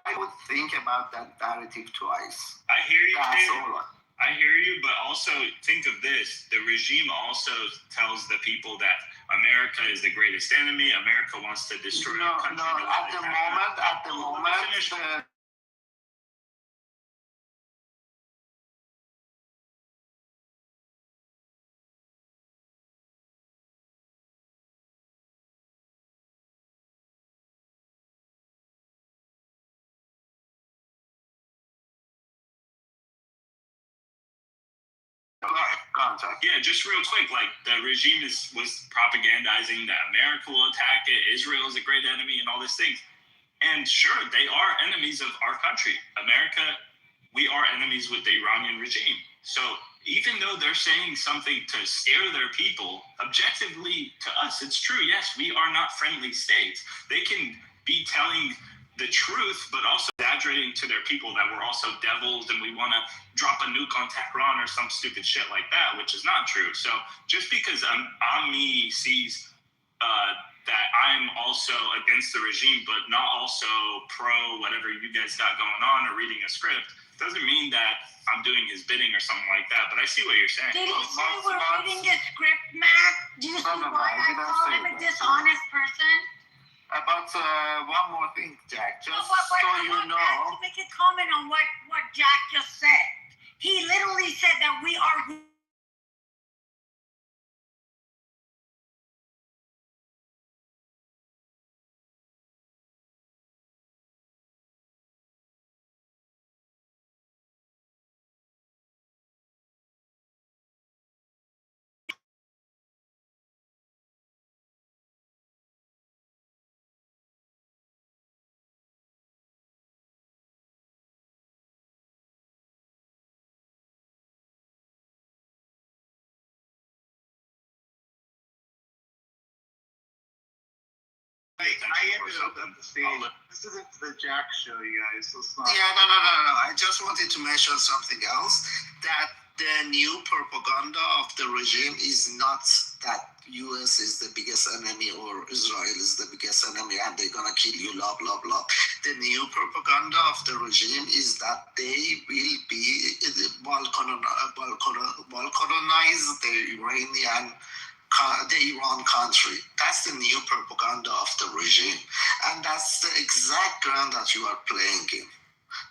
I would think about that narrative twice. I hear you, That's Dana. all. I hear you, but also think of this. The regime also tells the people that America is the greatest enemy. America wants to destroy No, our country. at the moment, contact. Yeah, just real quick, like the regime was propagandizing that America will attack it, Israel is a great enemy, and all these things. And sure, they are enemies of our country. America, we are enemies with the Iranian regime. So even though they're saying something to scare their people, objectively to us, it's true. Yes, we are not friendly states. They can be telling the truth, but also exaggerating to their people that we're also devils and we want to drop a nuke on Tehran or some stupid shit like that, which is not true. So just because Ami sees that I'm also against the regime, but not also pro whatever you guys got going on or reading a script, doesn't mean that I'm doing his bidding or something like that. But I see what you're saying. Did he say we're reading a script, Matt? Do you see why I call him a dishonest person? About one more thing, Jack, just No, so I you want know. Matt to make a comment on what Jack just said. He literally said that we are. I ended up at the stage. This isn't the Jack show, you guys. So it's not. Yeah, no. I just wanted to mention something else, that the new propaganda of the regime is not that US is the biggest enemy or Israel is the biggest enemy and they're gonna kill you, blah, blah, blah. The new propaganda of the regime is that they will be balkanize the Iran country. That's the new propaganda of the regime. And that's the exact ground that you are playing in.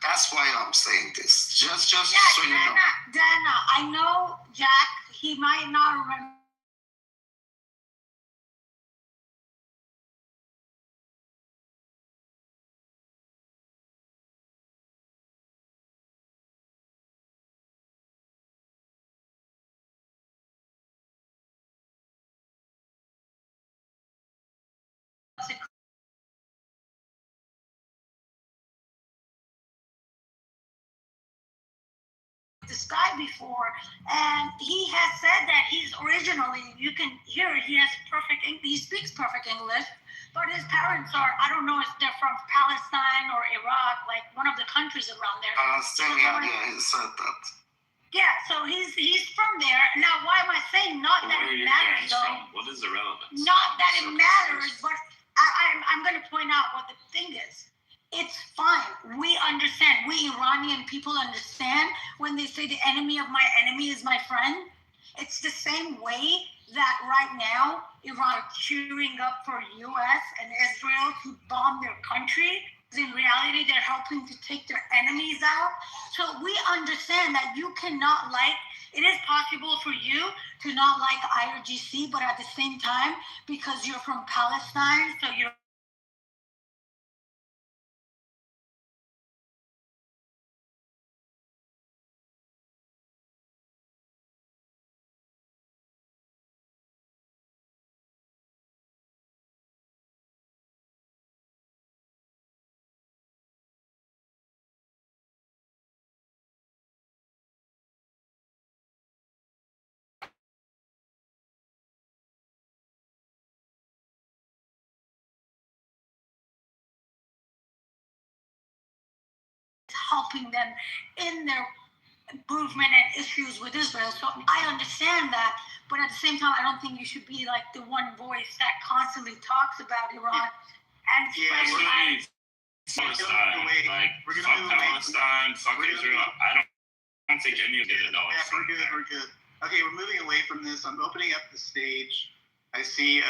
That's why I'm saying this. Just Yeah, so you know. Dana, I know Jack, he might not remember. This guy before, and he has said that he's originally, you can hear he has he speaks perfect English, but his parents are, I don't know if they're from Palestine or Iraq, like one of the countries around there. Palestinian, yeah, he said that. Yeah, so he's from there. Now, why am I saying not that it matters though? What is the relevance? Not that it matters, but I'm going to point out what the thing is. It's fine. We understand. We Iranian people understand when they say the enemy of my enemy is my friend. It's the same way that right now Iran are cheering up for US and Israel to bomb their country. In reality, they're helping to take their enemies out. So we understand that you cannot it is possible for you to not like IRGC, but at the same time, because you're from Palestine, so you're helping them in their movement and issues with Israel. So I understand that, but at the same time, I don't think you should be like the one voice that constantly talks about Iran and Palestine, like fuck Palestine, fuck Israel. I don't think any of it at all. Yeah, we're good. Okay, we're moving away from this. I'm opening up the stage. I see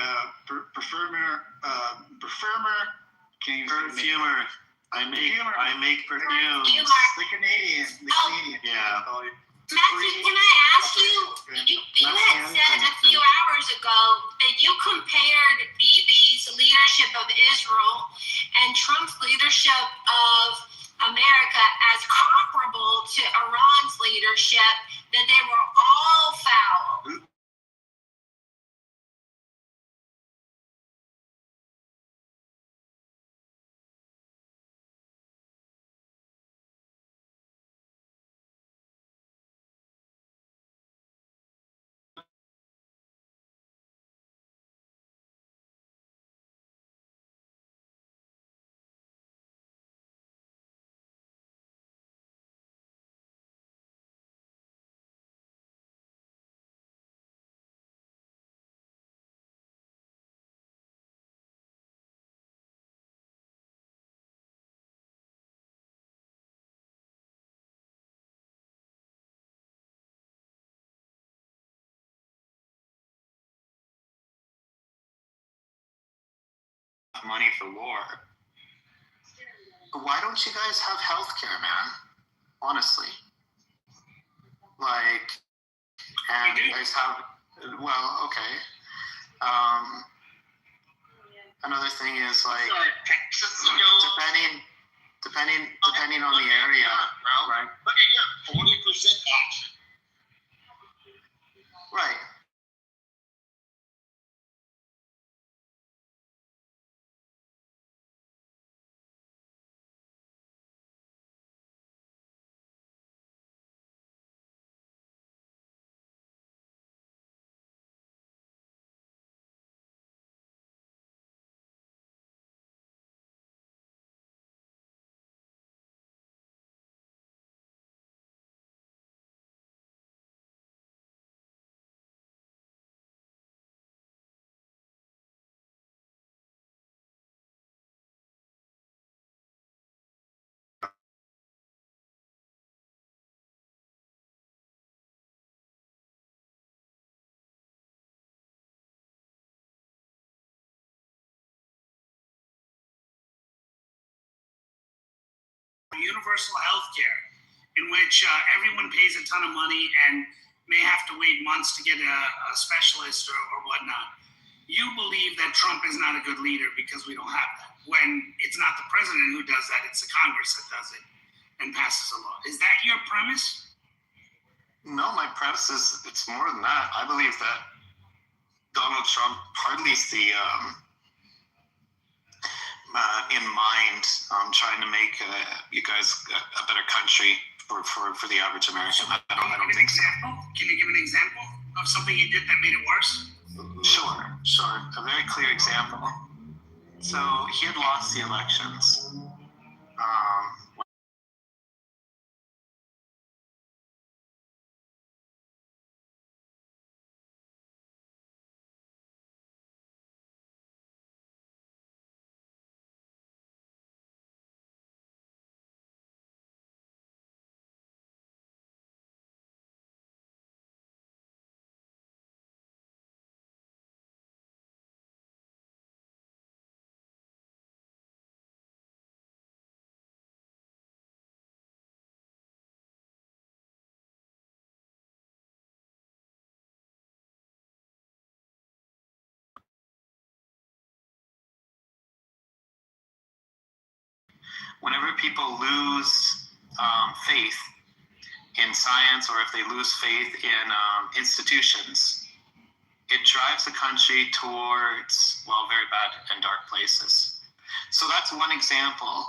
perfumer. Perfumer. I make perfume. The Canadian. Yeah. Matthew, can I ask you? You had said a few hours ago that you compared Bibi's leadership of Israel and Trump's leadership of America as comparable to Iran's leadership that they were all foul. Money for war. Why don't you guys have health care, man? Honestly. Like, and you guys have, well, okay. Another thing is like, depending on the area, right? Look at here, 40% action. Right. Universal health care, in which everyone pays a ton of money and may have to wait months to get a specialist or whatnot. You believe that Trump is not a good leader because we don't have that. When it's not the president who does that, it's the Congress that does it and passes a law. Is that your premise? No, my premise is it's more than that. I believe that Donald Trump hardly is the in mind trying to make you guys a better country for the average American. I don't think so. Can you give an example of something he did that made it worse? Sure. A very clear example. So he had lost the elections. Whenever people lose faith in science, or if they lose faith in institutions, it drives the country towards, well, very bad and dark places. So that's one example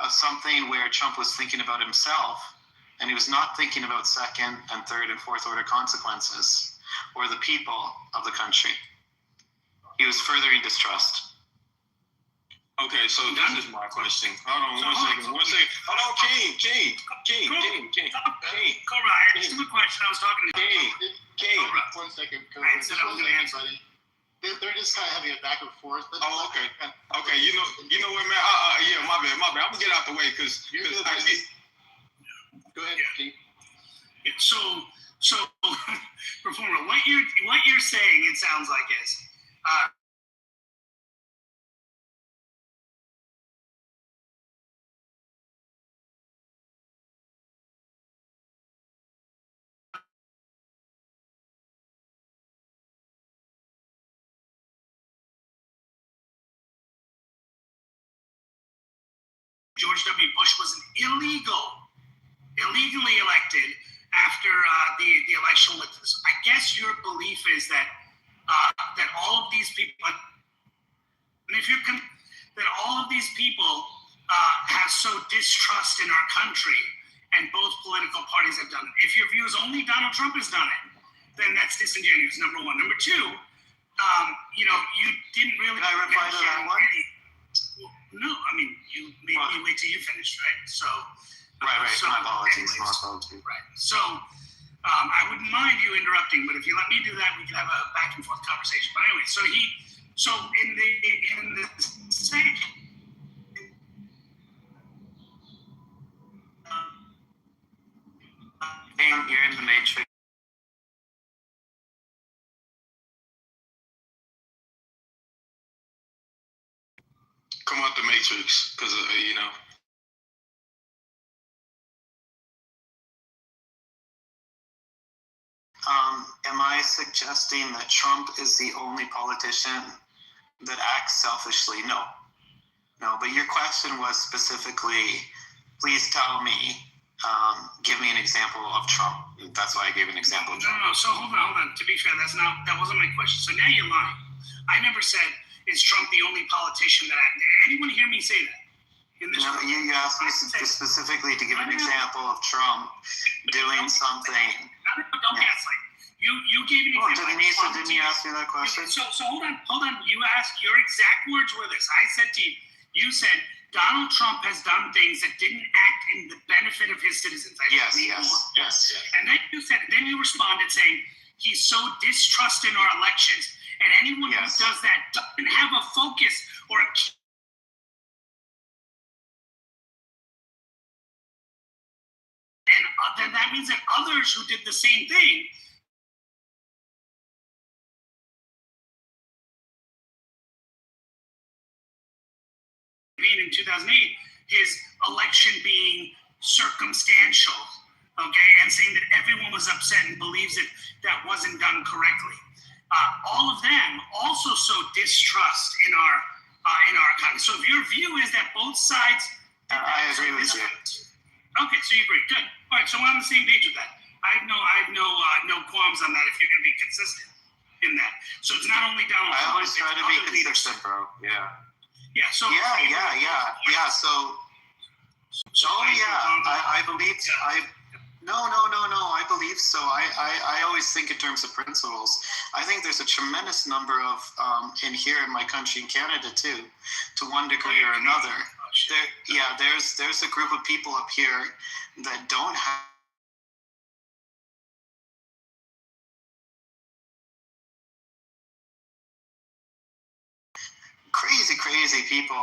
of something where Trump was thinking about himself, and he was not thinking about second and third and fourth order consequences or the people of the country. He was furthering distrust. Okay, so this is my question. Hold on one second. Hold on, King. Cobra, I asked him a question. I was talking to King. Cobra. 1 second. I said I was going to answer. They're just kind of having a back and forth. Oh, okay. Okay, you know what, man? Yeah, my bad. I'm gonna get out the way because Go ahead, King. Yeah, so performer, what you're saying, it sounds like is George W. Bush was illegally elected after the election with this. I guess your belief is that that all of these people, and if you're that all of these people have so distrust in our country, and both political parties have done it. If your view is only Donald Trump has done it, then that's disingenuous. Number one. Number two, you know, you didn't really. Can I reply to that one? No, I mean, you maybe wait till you finish, right? So. Right. So, Small politics. Right. So, I wouldn't mind you interrupting, but if you let me do that, we can have a back and forth conversation. But anyway, so in the second. You're in the matrix. Come out the matrix, because you know. Am I suggesting that Trump is the only politician that acts selfishly? No. But your question was specifically, please tell me, give me an example of Trump. That's why I gave an example of Trump. No. So hold on. To be fair, that wasn't my question. So now you're lying. I never said, is Trump the only politician that did anyone hear me say that? In this room? You asked me specifically to give an example of Trump doing something. Don't gaslight. You gave an example. Didn't you ask me that question? So hold on. You asked, your exact words were this. I said to you, you said Donald Trump has done things that didn't act in the benefit of his citizens. Yes. And then you responded saying he's so distrust in our elections, and anyone who does that doesn't have a focus or a. And then that means that others who did the same thing. In 2008, his election being circumstantial, okay, and saying that everyone was upset and believes that wasn't done correctly. All of them also sow distrust in our economy. So if your view is that both sides, I agree with you. Okay, so you agree. Good. All right, so we're on the same page with that. I have no qualms on that if you're going to be consistent in that. So it's not only Donald Trump. I always try to be consistent, bro. Yeah. Yeah. So. Yeah. I believe. No. I believe so. I always think in terms of principles. I think there's a tremendous number of in here in my country, in Canada too, to one degree or another. There's a group of people up here that don't have. Crazy people.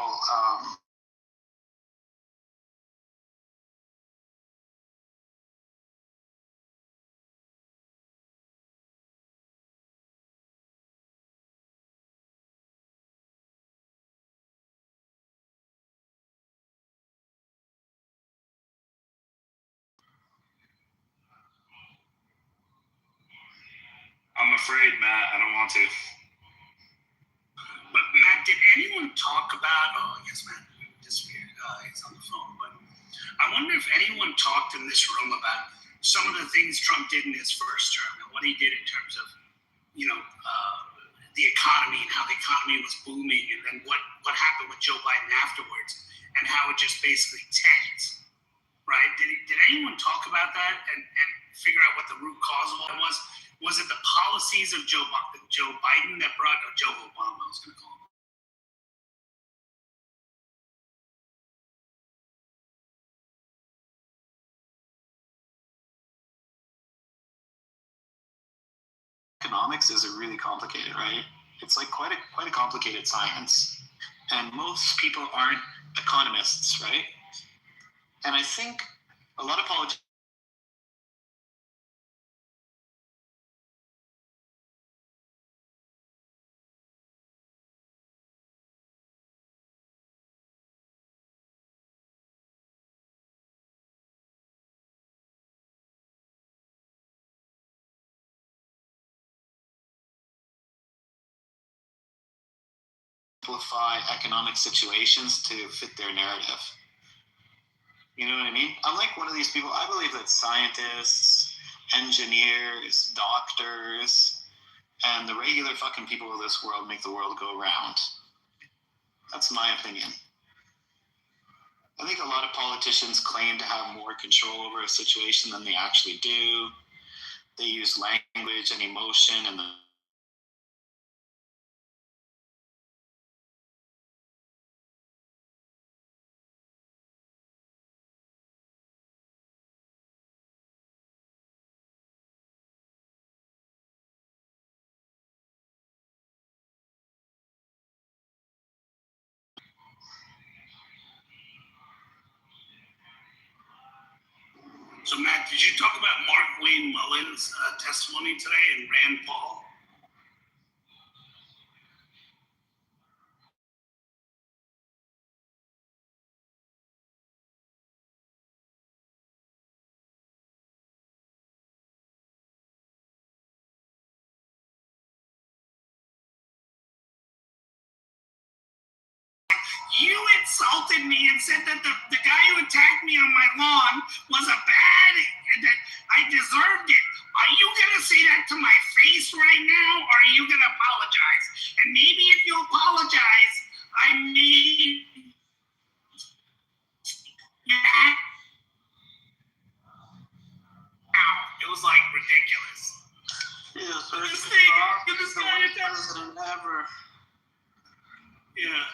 I'm afraid, Matt, I don't want to. But Matt, did anyone talk about? Oh, I guess Matt disappeared. He's on the phone. But I wonder if anyone talked in this room about some of the things Trump did in his first term and what he did in terms of, the economy and how the economy was booming, and then what happened with Joe Biden afterwards, and how it just basically tanked. Right? Did anyone talk about that and figure out what the root cause of it was? Was it the policies of Joe Biden that brought, or Joe Obama, I was going to call him? Economics is a really complicated, right? It's like quite a complicated science, and most people aren't economists, right? And I think a lot of politicians. Simplify economic situations to fit their narrative. You know what I mean? I'm like one of these people. I believe that scientists engineers, doctors, and the regular fucking people of this world make the world go round. That's my opinion. I think a lot of politicians claim to have more control over a situation than they actually do. They use language and emotion and So Matt, did you talk about Mark Wayne Mullins' testimony today and Rand Paul? You insulted me and said that the guy who attacked me on my lawn was a that I deserved it. Are you gonna say that to my face right now, or are you gonna apologize? And maybe if you apologize, I may. Yeah. Ow, it was like ridiculous. Yeah, so This it's thing, Trump this is the guy worst attacks. president ever. Yeah.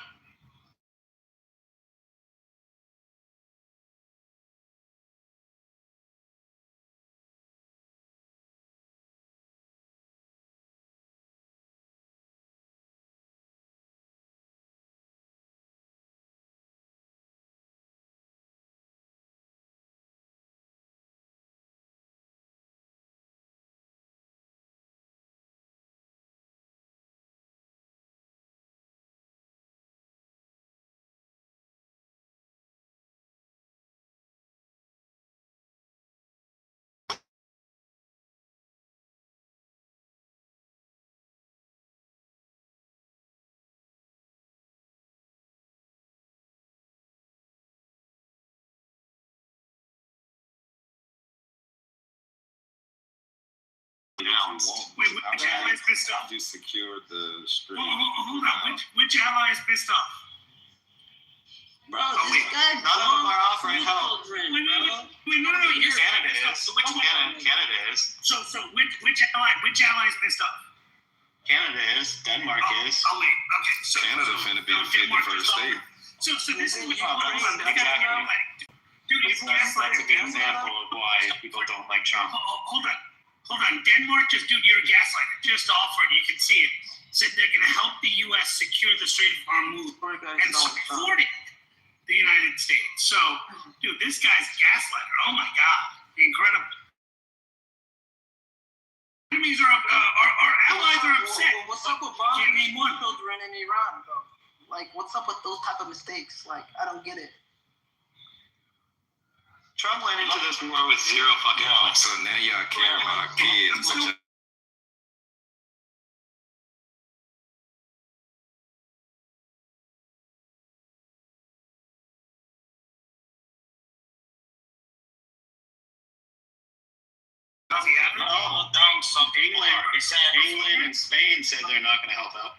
Wait, which ally is pissed off? You secured the stream. Hold on, which ally is pissed off? Bro, Oh, this wait. guy none of them are offering help. Wait, no, here's Canada is. So which one? Canada is. So which ally is pissed off? Canada is. Denmark is. Oh wait, okay. So Canada finna be the Denmark 51st is off. state. So this is what you Oh, hold on. They got exactly. gaslighting. Dude, it's That's a gaslighting. good example of why people don't like Trump. Hold on. Denmark just, dude, you're a gaslighter. Just offered, you can see it. Said they're going to help the U.S. secure the Strait of Hormuz and supported the United States. So, dude, this guy's a gaslighter. Oh my God, incredible. Enemies are our allies are upset. What's up with bombing Can't name one. children in Iran, though? Like, what's up with those type of mistakes? Like, I don't get it. Trump went into this war with zero fucking Yeah, fucks. so now y'all care about kids. England and Spain said they're not going to help out.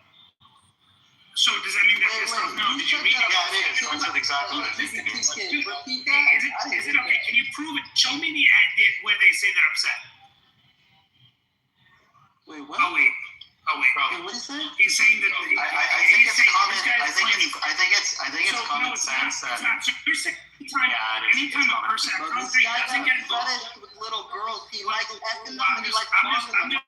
So does that mean they're pissed off now? Did you read that? Yeah, it is. That's what exactly what it is. Repeat that. Is it okay? Can you prove it? Show me the ad where they say they're upset. Wait, what? Oh wait. Wait, what is that? He's saying that. I think it's common. I think it's common sense that. It's not. So you're saying anytime a person, a Bro, this country guy doesn't got get a involved. fetish with little girls. He likes effing them and he likes I'm bombing them.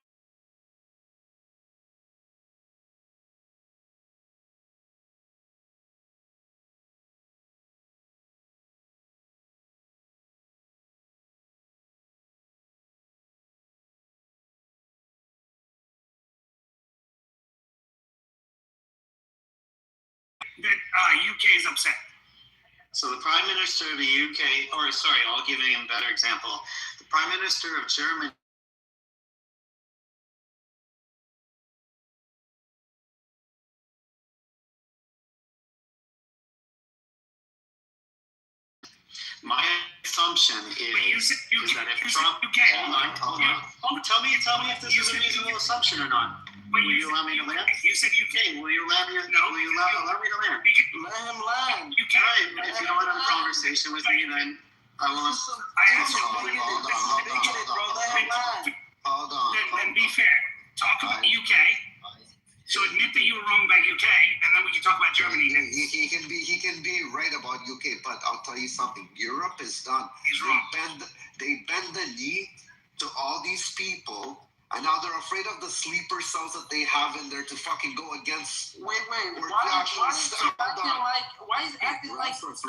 That UK is upset. So the Prime Minister of the UK, or sorry, I'll give you a better example. The Prime Minister of Germany. My assumption is that if Trump, hold on. Tell me if this is a reasonable assumption or not. Will you allow me to land? You said you can. Will you allow me? No. Will you allow me to land? Let him land. You can. All right. If you don't want to have a conversation with me, then I will. Hold on. Then be fair. Talk about the UK. So admit that you were wrong about UK, and then we can talk about Germany. He can be right about UK, but I'll tell you something. Europe is done. He's wrong. They bend the knee to all these people, and now they're afraid of the sleeper cells that they have in there to fucking go against. Wait. Why is acting like Restless.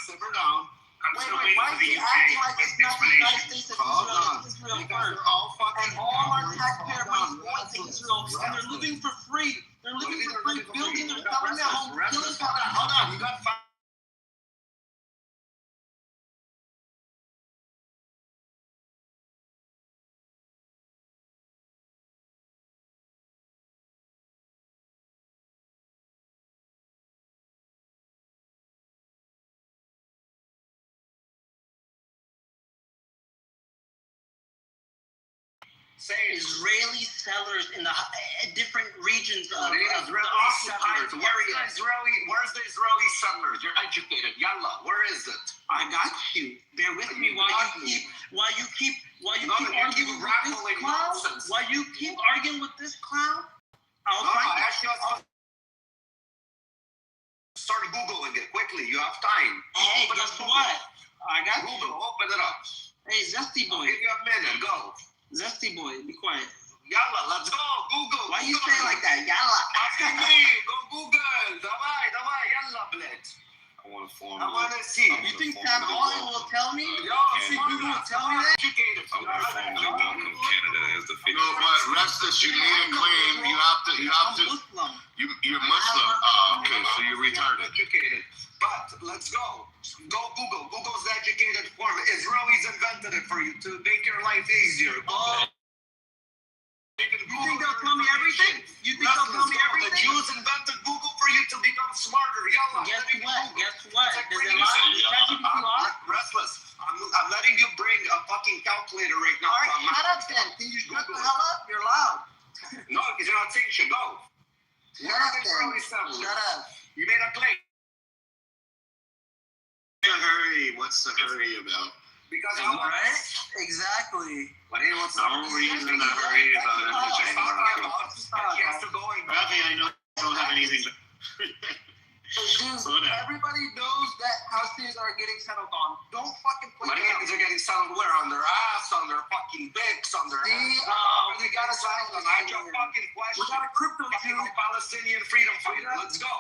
Simmer down. Wait, why is he acting like it's not the United States and Israel first? And all our taxpayer money is going to Israel, and they're living for free. They're living for free, building their government homes, killing people. Hold on, you got five. Israeli sellers in the different regions of Settlers. Where's the Israeli settlers? You're educated. Yalla, where is it? I got you. Bear with me while you keep arguing with this clown. While you keep arguing with this clown, Start Googling it quickly. You have time. Hey, guess what? I got Google. you. Open it up. Hey, Zesty boy. I'll give you a minute. Go. Zesty boy, be quiet. Yalla, let's go. Google. Why you say it like that? Yalla. After me. Go Google. Давай. Yalla, blitz. I want to see. You think Sam Allen will tell me? Yo, see Google will tell me that? Educated. I want to formally welcome Canada as the 50th. No, but Restless, you need a claim. You have to. Muslim. You're Muslim. Okay, so you're retarded. Educated. But let's go. Go Google. Google's the educated form. Israelis invented it for you to make your life easier. You think they'll tell me everything? The Jews invented Google for you to become smarter. Yalla. Guess what? There's a lot. Restless. I'm letting you bring a fucking calculator right now. All right, shut up then. Can you shut the hell up? You're loud. No, because you're not saying shit. Go. Shut up. You made a claim. Hurry. What's the hurry about? Because right? Exactly. No reason to hurry about anything. Rafi, I know you don't have anything to... Dude, everybody knows that houses are getting settled on. Don't fucking play Mexicans are getting settled where? On their ass, on their fucking dicks, on their ass. They got a settle on. I got a fucking question. We got a crypto Jew. Palestinian freedom fighter. Let's go.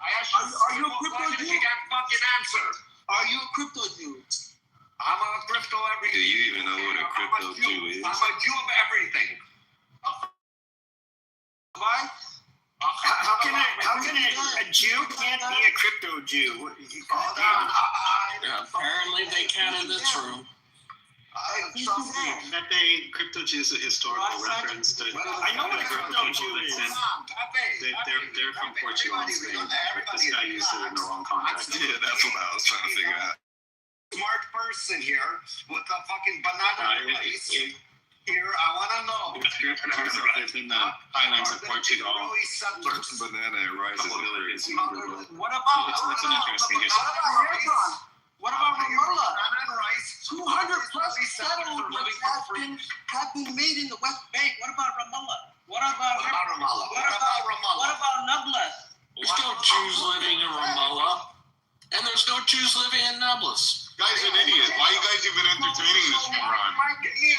I asked you are you a crypto Jew? You can't fucking answer. Are you a crypto Jew? I'm a crypto everything. Do you even know what a crypto Jew is? I'm a Jew of everything. Why? How can a Jew can't be a crypto Jew? Apparently they can in this room. Crypto Jew is a historical reference to I know what a crypto Jew is. They're from Portugal and Spain, but this guy used it in the wrong context. Yeah, that's what I was trying to figure out. Smart person here with a fucking banana face. Here, I want to know. It's in the islands of Portugal. Banana and rice is hilarious. What about It's an interesting history. What about Ramallah? Banana and rice. 200 plus settlements have been made in the West Bank. What about Ramallah? What about Nablus? There's no Jews living in Ramallah, and there's no Jews living in Nablus. Guy's an idiot. Why are you guys even entertaining this moron? You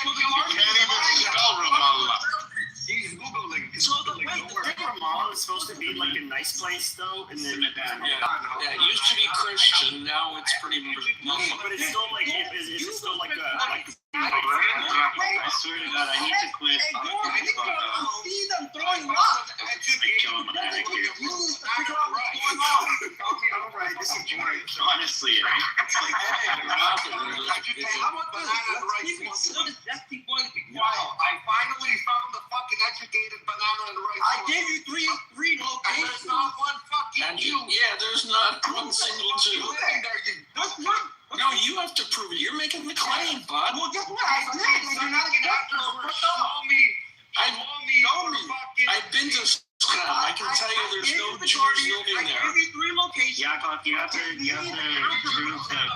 can't even spell Ramallah. He's Googling. So the Ramallah is supposed to be like a nice place, though, and then Yeah, it used to be Christian. Now it's pretty Muslim. But it's still like, is it still like a I swear to God, I need to quit talking about see them throwing rocks. Honestly, I finally found the fucking educated banana and rice. I gave you three And there's not one fucking Jew. Yeah, there's not one single Jew. There you have to prove it. You're making the claim, bud. Well, guess what? I did. You're not going to Show me. I've been to Scotland. I can tell you there's no Jews living there. I gave you 3 locations. Yakov, you have to prove that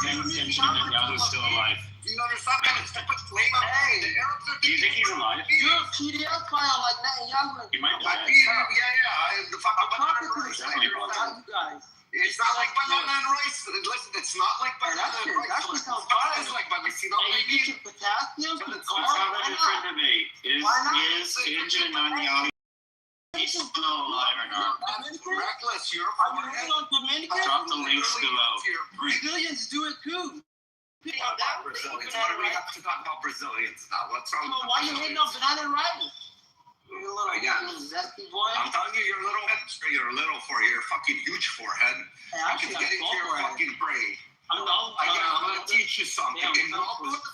Dan Benjamin Netanyahu is still alive. Do you understand that it's stupid claim? Hey, the Arabs are Do you think he's alive? You're a PDF file like Netanyahu. He might be Like, dead. yeah. The fucking banana rice. Definitely possible. You guys. It's not like banana and rice. Listen, it's not like banana and rice. That's what sounds fine. It's like banana. You know, maybe potassium. Let's have a different debate. Is Benjamin Netanyahu still alive or not? Reckless. You're on Dominican. Drop the links below. Brazilians do it too. Brazilians. What do we have to talk about Brazilians now? What's wrong? Why are you hating on banana and rice? You're a little zesty boy. I'm telling you, you're little. You're little for your fucking huge forehead. Hey, I You should can get into your fucking brain. I'm gonna teach you something. In Guatemala,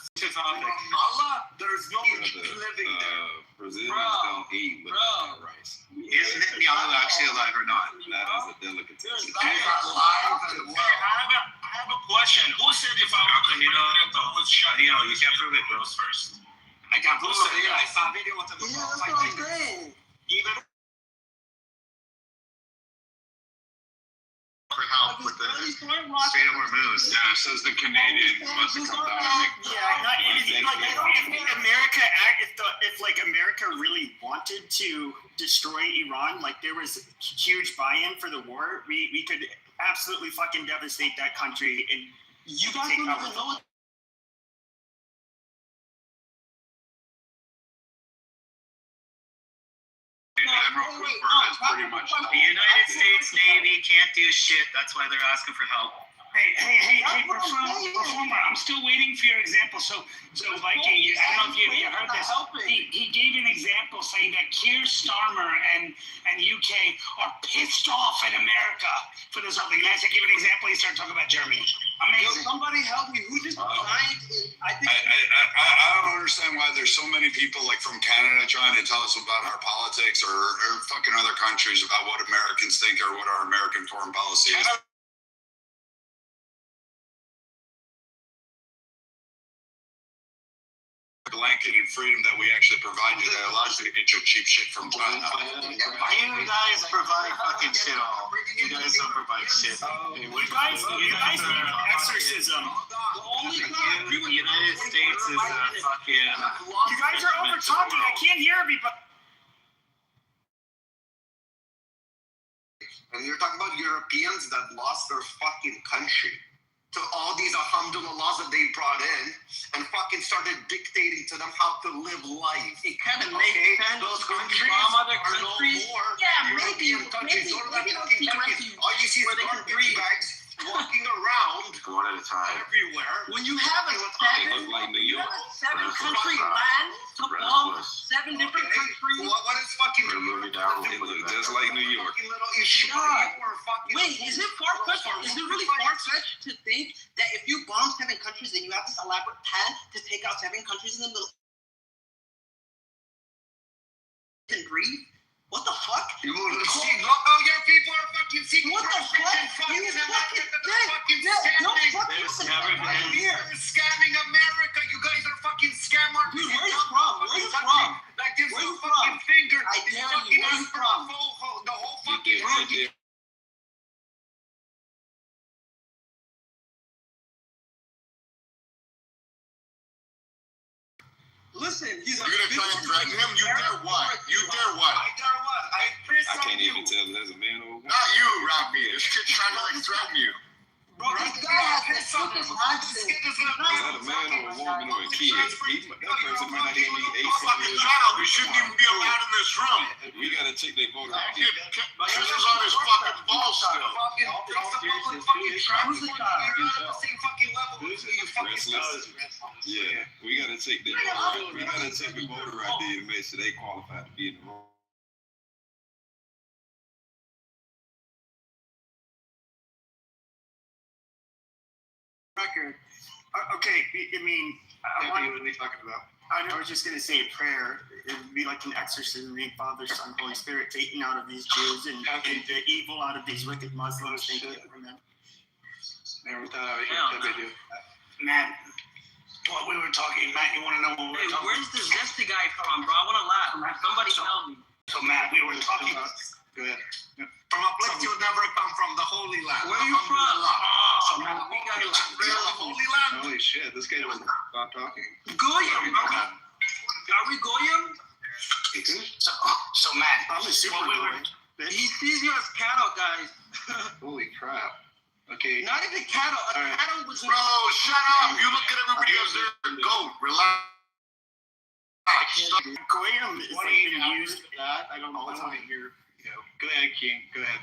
there's no living there. Brazilians don't eat with rice. Is Netanyahu actually alive or not? That is a delicacy. I have a question. Who said if I'm president, I was shot? You can't prove it, bros, first. I can't prove it. I saw a video with the even for help with the Strait of Hormuz. Says the Canadians must have come down and make If America really wanted to destroy Iran, like there was huge buy-in for the war, we could absolutely fucking devastate that country and you guys don't even know what. The United States Navy can't do shit. That's why they're asking for help. Hey, performer, I'm still waiting for your example. So Viking, I don't know if you heard this. He gave an example saying that Keir Starmer and UK are pissed off at America for this whole thing. As I give an example, he started talking about Germany. Amazing. Somebody help me. Who just signed in? I don't understand why there's so many people like from Canada trying to tell us about our politics or fucking other countries about what Americans think or what our American foreign policy is. Blanket and freedom that we actually provide you that allows you to get your cheap shit from China. You guys provide fucking shit all. You guys don't provide shit. You guys need exorcism. The United States is a fucking... You guys are over talking. I can't hear everybody. And you're talking about Europeans that lost their fucking country to all these alhamdulillah laws that they brought in and fucking started dictating to them how to live life. It kind of makes sense. Those countries other are no countries. more Yeah, European countries. Those are the fucking countries. All you see is garbage bags walking around one at a time everywhere. When you have a seven-country plan to bomb 7 different countries. What is fucking just like New York. Wait, is it far-fetched? Is it really far-fetched to think that if you bomb 7 countries, then you have this elaborate plan to take out 7 countries in the middle and breathe? What the fuck? You will see, look how your people are fucking seeking. What the fuck? He was fucking dead. Don't fucking listen right here. You're scamming America. You guys are fucking scam artists. Dude, where you from? Where you from? That gives you a fucking finger. I dare you. Where you from? The whole fucking room. Listen, he's You're gonna try and threaten him? You dare what? You dare what? I dare what? I can't even tell if that's a man or a woman. Not you, Robbie. This kid's trying to like threaten you. Bro, this guy has this fucking accent. Is that a man or a woman or a kid? That person might not even be 8 fucking child. You shouldn't even be allowed in this room. We gotta check their voter ID. This is on his fucking balls still. Yeah, we gotta check their voter ID. We gotta check the voter ID to make sure they qualify to be in the room. Record. Okay, I mean, What are we talking about? I was just gonna say a prayer. It would be like an exorcism, the Father, Son, Holy Spirit, taking out of these Jews and the evil out of these wicked Muslims. Thank you from them. Never thought I would hear Hell Pepe no. do that. Matt, what we were talking, Matt, you want to know what we were talking? Where's the zesty guy from, bro? I want to laugh. Somebody tell me. So Matt, we were talking. Go ahead. From a place you never come from, the Holy Land. Where you from? So Matt, The Holy Land. Holy shit, this guy doesn't stop talking. Goyim. Are we Goyim? so Matt, I'm a super what we were, He sees you as cattle, guys. Holy crap. Okay. Not even cattle. A All right. cattle was. Bro, shut up. You look at everybody else there. Go, relax. Goyim is What like do you been use used. that? I don't know. I want to hear. Go ahead, King. Go ahead.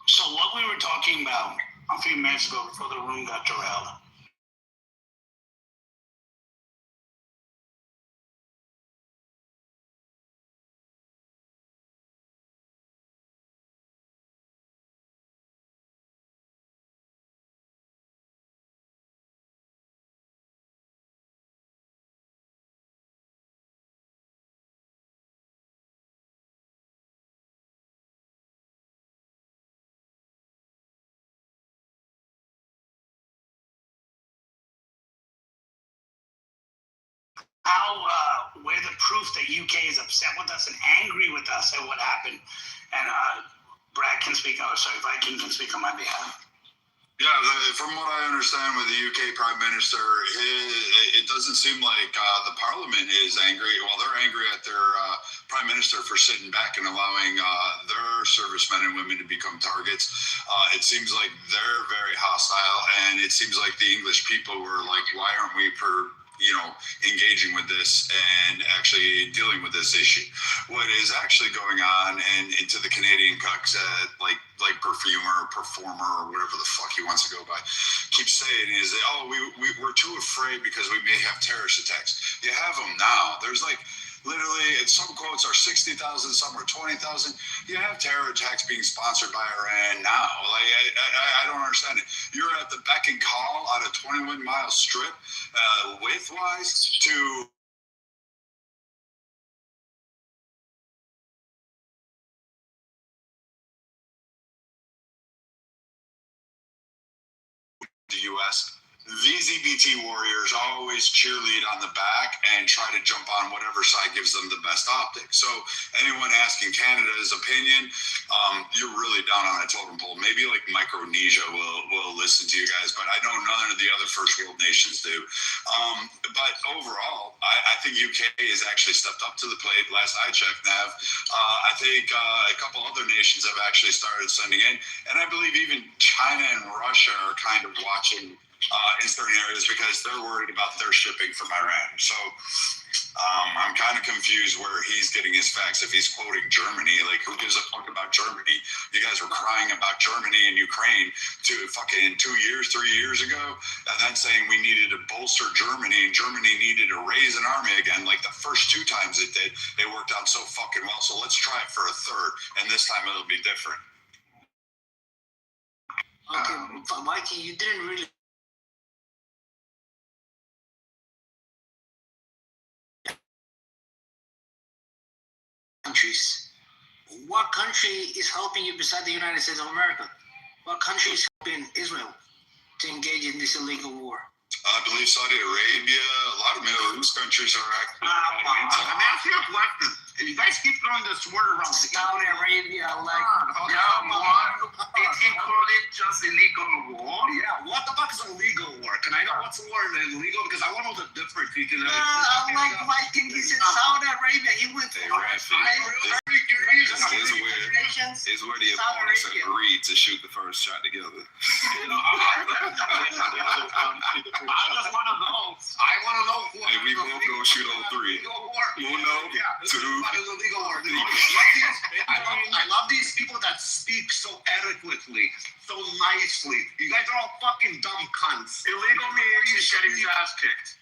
so what we were talking about a few minutes ago before the room got derailed. Where the proof that UK is upset with us and angry with us at what happened, and Brad can speak. Oh, sorry, Viking can speak on my behalf. Yeah, from what I understand with the UK Prime Minister, it doesn't seem like the Parliament is angry. Well, they're angry at their Prime Minister for sitting back and allowing their servicemen and women to become targets. It seems like they're very hostile, and it seems like the English people were like, why aren't we engaging with this and actually dealing with this issue? What is actually going on, and into the Canadian cucks, like perfumer, performer, or whatever the fuck he wants to go by, keeps saying is, we're too afraid because we may have terrorist attacks. You have them now. There's like literally, some quotes are 60,000, some are 20,000. You have terror attacks being sponsored by Iran now. Like, I don't understand it. You're at the beck and call on a 21-mile strip, width-wise, to the U.S. These EBT warriors always cheerlead on the back and try to jump on whatever side gives them the best optics. So anyone asking Canada's opinion, you're really down on a totem pole. Maybe like Micronesia will listen to you guys, but I know none of the other first world nations do. But overall, I think UK has actually stepped up to the plate. Last I checked, Nav, I think a couple other nations have actually started sending in, and I believe even China and Russia are kind of watching in certain areas because they're worried about their shipping from Iran. So I'm kind of confused where he's getting his facts. If he's quoting Germany, like, who gives a fuck about Germany? You guys were crying about Germany and Ukraine to fucking 3 years ago, and then saying we needed to bolster Germany and Germany needed to raise an army again. Like the first 2 times it did, it worked out so fucking well. So let's try it for a third, and this time it'll be different. Okay, Mikey, you didn't really. Countries. What country is helping you besides the United States of America? What country is helping Israel to engage in this illegal war? I believe Saudi Arabia, a lot of Middle East countries are actually. Let me ask you a question. If you guys keep throwing this word around, Saudi Arabia, like, it's included just illegal war. Yeah, what the fuck is illegal war? Can I know what's war and illegal? Because I want to know the difference between. I'm like Viking. He said Saudi Arabia. He went to Is where the opponents agreed to shoot the first shot together. I just want to know. I want to know who. Hey, we both gonna shoot all 3. Uno, 2. I love these people that speak so eloquently, so nicely. You guys are all fucking dumb cunts. Illegal means you're getting your ass kicked.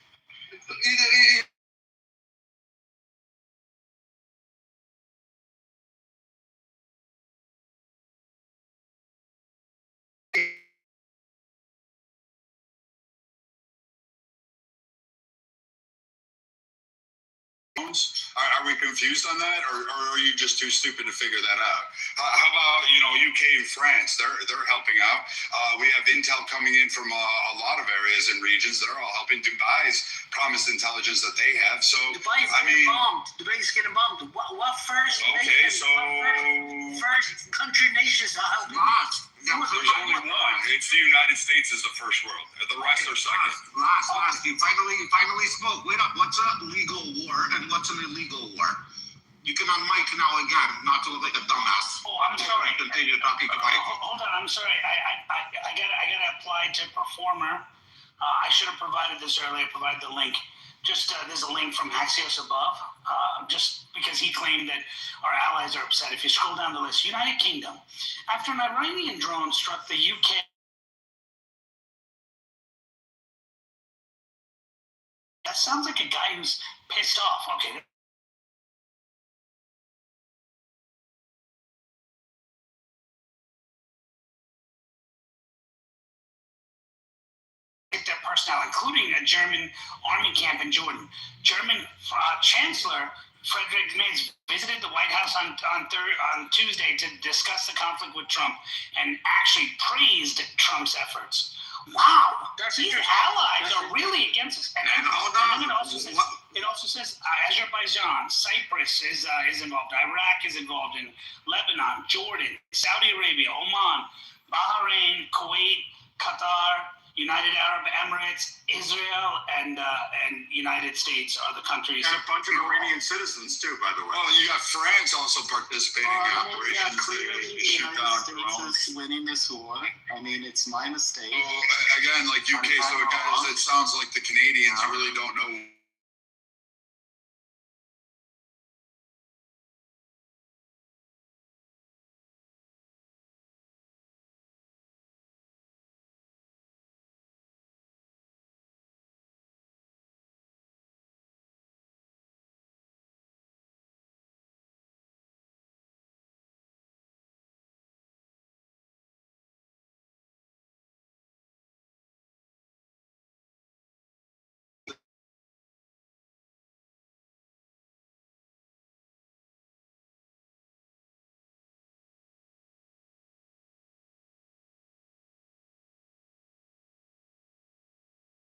drones? Are we confused on that, or are you just too stupid to figure that out? How about UK and France? They're helping out. We have intel coming in from a lot of areas and regions. They're all helping. Dubai's promised intelligence that they have. So Dubai's getting bombed. What first? Okay, so first country nations are helping. there's only one. It's the United States is the first world. The rest are second. Last. You finally spoke. Wait up. What's a legal war and what's an illegal war? You can unmic now again, not to look like a dumbass. Oh, I'm sorry. Continue talking to Mike. Hold on. I'm sorry. I gotta apply to Performer. I should have provided this earlier. Provided the link. Just there's a link from Axios above. Just because he claimed that our allies are upset. If you scroll down the list, United Kingdom, after an Iranian drone struck the UK. That sounds like a guy who's pissed off. Okay. Their personnel, including a German army camp in Jordan. German Chancellor Friedrich Merz visited the White House on Tuesday to discuss the conflict with Trump and actually praised Trump's efforts. Wow, these allies are really against us. And then it also says Azerbaijan, Cyprus is involved, Iraq is involved, in Lebanon, Jordan, Saudi Arabia, Oman, Bahrain, Kuwait, Qatar, United Arab Emirates, Israel, and United States are the countries. And a bunch of Iranian citizens too, by the way. Oh, you got France also participating in operations. Clearly, the United States is winning this war. I mean, it's my mistake. Well, again, like UK, so it sounds like the Canadians really don't know.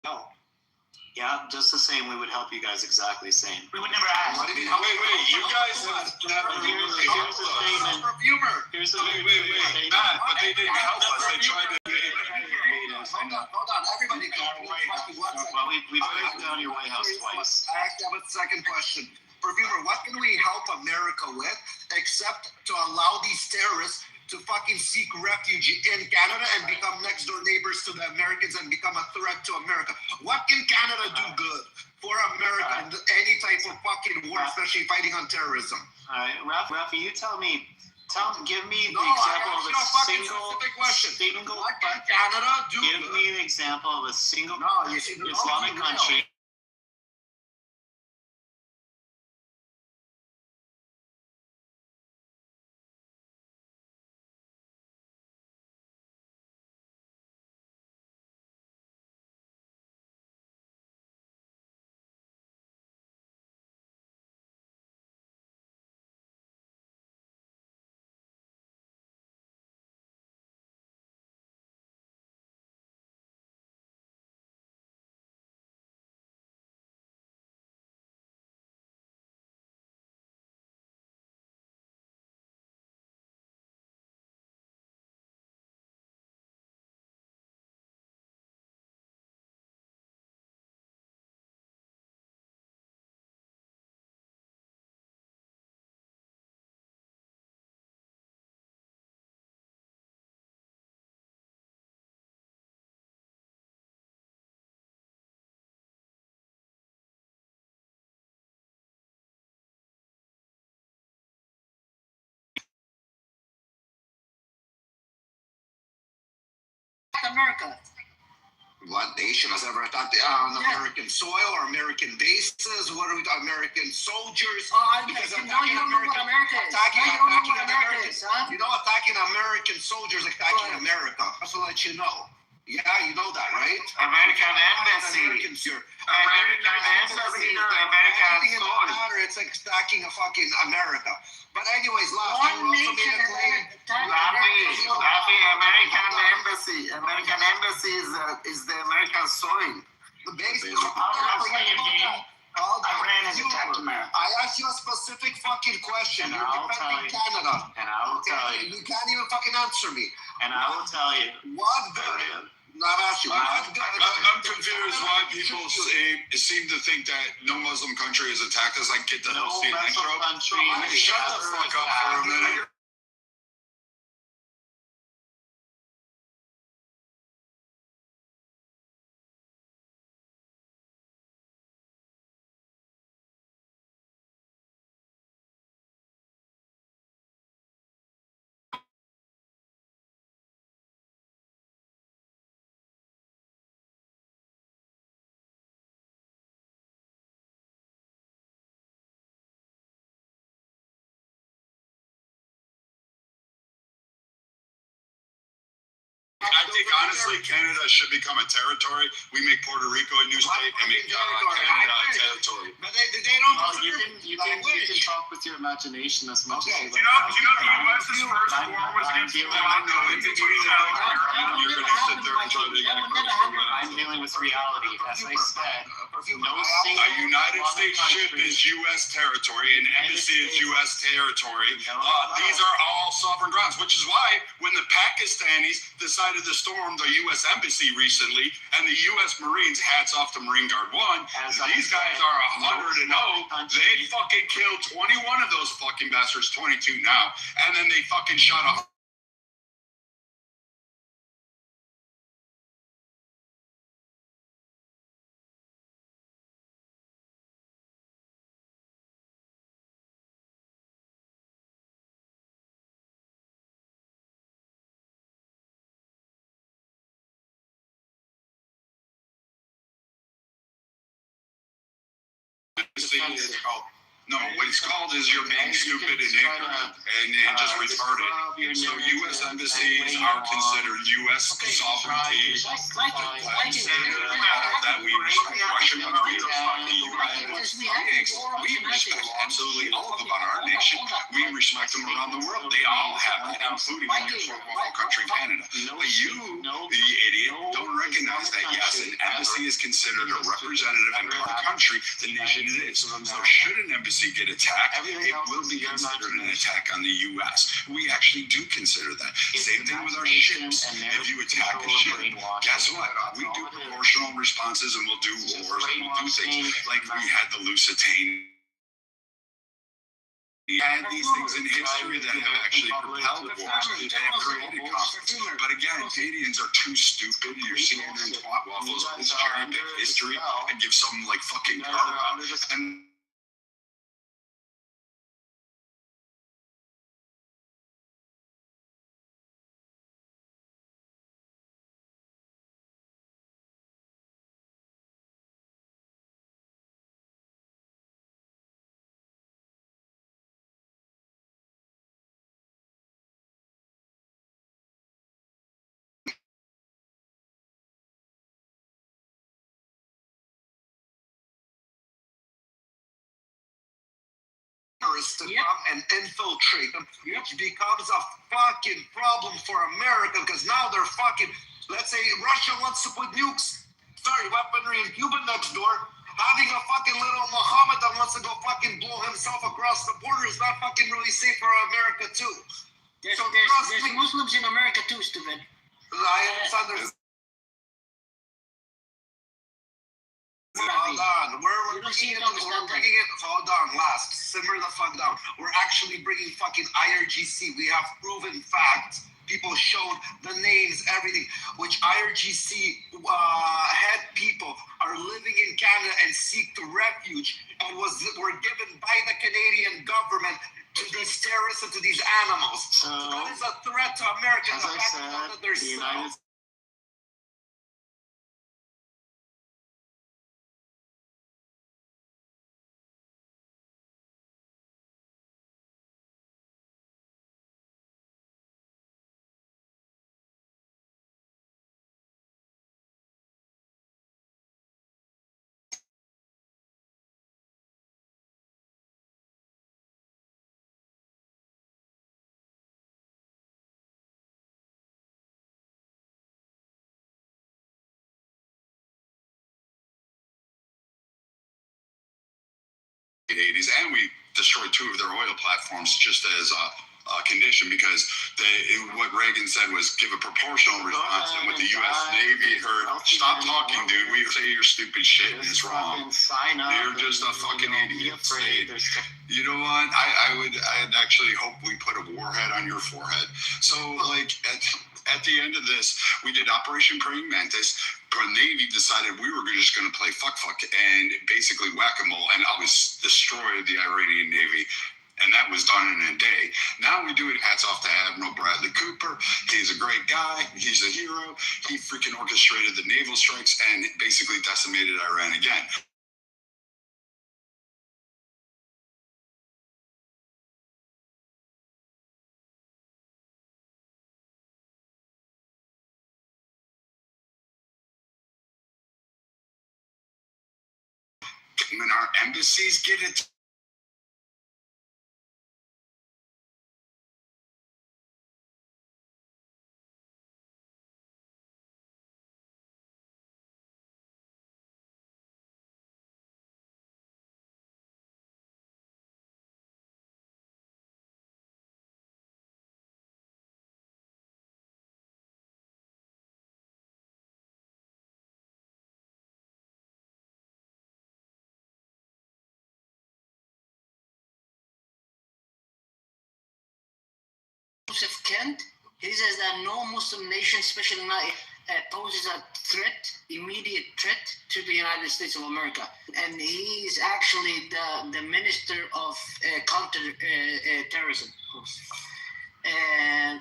No. Yeah, just the same. We would help you guys exactly the same. We would never ask. Wait, you guys have never really helped us. Here's the Wait, Matt, but they didn't help us. They tried to. Hold on, everybody. Well, we broke down your White House twice. I have a second question. Perfumer, what can we help America with except to allow these terrorists to fucking seek refuge in Canada and become next door neighbors to the Americans and become a threat to America? What can Canada do good for America in any type of fucking war, especially fighting on terrorism? All right, Rafi, you give me the example of a single question. What can Canada do? Give me an example of a single Islamic country. America. What nation has ever attacked on American soil or American bases? What are we talking? American soldiers? Because you don't know what America is. You know, attacking American soldiers, attacking America. Just to let you know. Yeah, you know that, right? American embassy. Americans here. American embassy. Anything in American the soil. matter, it's like stacking a fucking America. But anyways, last One you also made a claim. Lavi, American embassy. American embassy is the American soil. The base. Iran has attacked America. I asked you a specific fucking question. And You're I'll tell defending you. Canada. And I will tell you. You can't even fucking answer me. And I will tell you. What good? Not ask you. What good? I'm confused why people seem to think that no Muslim country has attacked us. Like, get the No hell Muslim country Shut the ever fuck up for a minute. I think honestly, Canada should become a territory. We make Puerto Rico a new state and make Canada a territory. But they don't. Well, you can talk with your imagination as much as you like. You know, the U.S.'s first war was against Morocco in 2000. You're gonna sit there and try to get I'm dealing with reality. As I said, no single a United other States ship country- is U.S. territory, and embassy is U.S. territory. These are all sovereign grounds, which is why when the Pakistanis decided to storm the U.S. embassy recently, and the U.S. Marines, hats off to Marine Guard 1, these guys are 100-0. They fucking killed 21 of those fucking bastards, 22 now, and then they fucking shot a No, what it's called is you're being stupid and ignorant and just retarded. So U.S. embassies are considered U.S. sovereignty. That we respect Russian embassies are fucking U.S. We respect absolutely all of them on our nation. We respect them around the world. They all have that, including in your wonderful country, Canada. But you, the idiot, don't recognize that, yes, an embassy is considered a representative in our country, the nation it is. So should an embassy get attacked, it will be considered an attack on the U.S. We actually do consider that. Same thing with our ships. If you attack a ship, guess what? We do proportional responses and we'll do wars and we'll do things like we had the Lusitania. We had these things in history that have actually propelled wars and have created conflicts. But again, Canadians are too stupid. You're seeing them twat waffles on this cherry pick history and give some like fucking carve out. And to come and infiltrate them, which becomes a fucking problem for America because now they're fucking. Let's say Russia wants to put weaponry in Cuba next door. Having a fucking little Muhammad that wants to go fucking blow himself across the border is not fucking really safe for America too. There's trust me. Muslims in America too, stupid. I understand there's. Hold on, we're bringing it. Hold on, last. Simmer the fuck down. We're actually bringing fucking IRGC. We have proven facts. People showed the names, everything. Which IRGC head people are living in Canada and seek refuge and were given by the Canadian government to these terrorists and to these animals. So that is a threat to America. As I said, the United 80s, and we destroyed 2 of their oil platforms just as a condition, because what Reagan said was give a proportional response, and what the U.S. Navy heard, stop talking, dude. We say your stupid shit and it's wrong. You're just a fucking idiot. You know what? I'd actually hope we put a warhead on your forehead. So, like, at the end of this, we did Operation Praying Mantis. The Navy decided we were just going to play fuck and basically whack-a-mole, and always destroy the Iranian Navy. And that was done in a day. Now we do it. Hats off to Admiral Bradley Cooper. He's a great guy. He's a hero. He freaking orchestrated the naval strikes and basically decimated Iran again. When our embassies get it. Joseph Kent, he says that no Muslim nation, especially not, poses a immediate threat to the United States of America. And he's actually the Minister of Counter-Terrorism.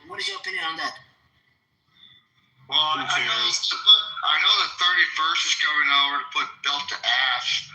What is your opinion on that? Well, I know the 31st is coming over to put belt to ass.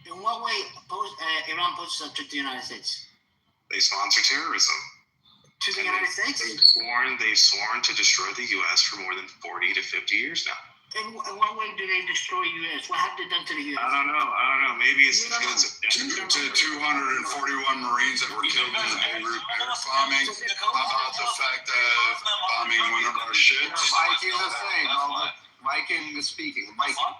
In what way Iran poses a threat to the United States? They sponsor terrorism. To the United States? They've sworn to destroy the U.S. for more than 40 to 50 years now. In what way do they destroy U.S.? What have they done to the U.S.? I don't know. Maybe it's to 241 Marines that were killed in the Beirut bombing. How about the fact that bombing one of our ships? Viking is saying, Viking is speaking. Viking.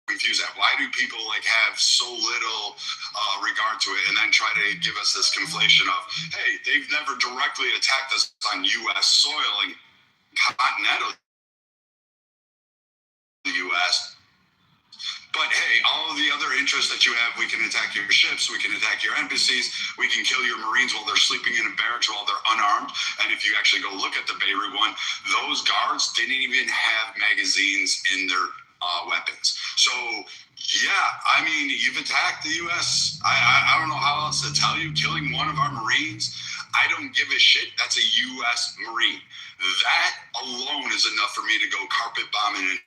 Confuse that. Why do people have so little regard to it, and then try to give us this conflation of, hey, they've never directly attacked us on U.S. soil and continental the U.S. But hey, all of the other interests that you have, we can attack your ships, we can attack your embassies, we can kill your Marines while they're sleeping in a barracks while they're unarmed. And if you actually go look at the Beirut one, those guards didn't even have magazines in their weapons. So So, yeah, I mean, you've attacked the U.S. I don't know how else to tell you. Killing one of our Marines, I don't give a shit. That's a U.S. Marine. That alone is enough for me to go carpet bombing and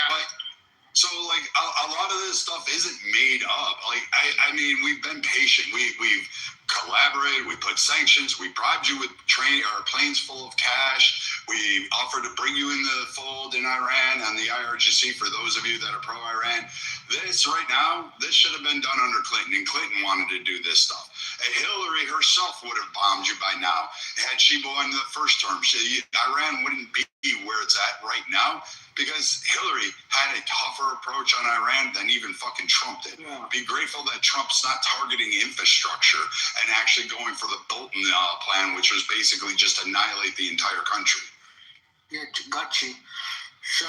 but so like a lot of this stuff isn't made up. Like I mean, we've been patient. We've collaborated. We put sanctions. We bribed you with planes full of cash. We offered to bring you in the fold in Iran and the IRGC for those of you that are pro-Iran. This right now, this should have been done under Clinton, and Clinton wanted to do this stuff. Hillary herself would have bombed you by now had she won the first term. Iran wouldn't be where it's at right now because Hillary had a tougher approach on Iran than even fucking Trump did. Yeah. Be grateful that Trump's not targeting infrastructure and actually going for the Bolton plan, which was basically just annihilate the entire country. Yeah, got you. So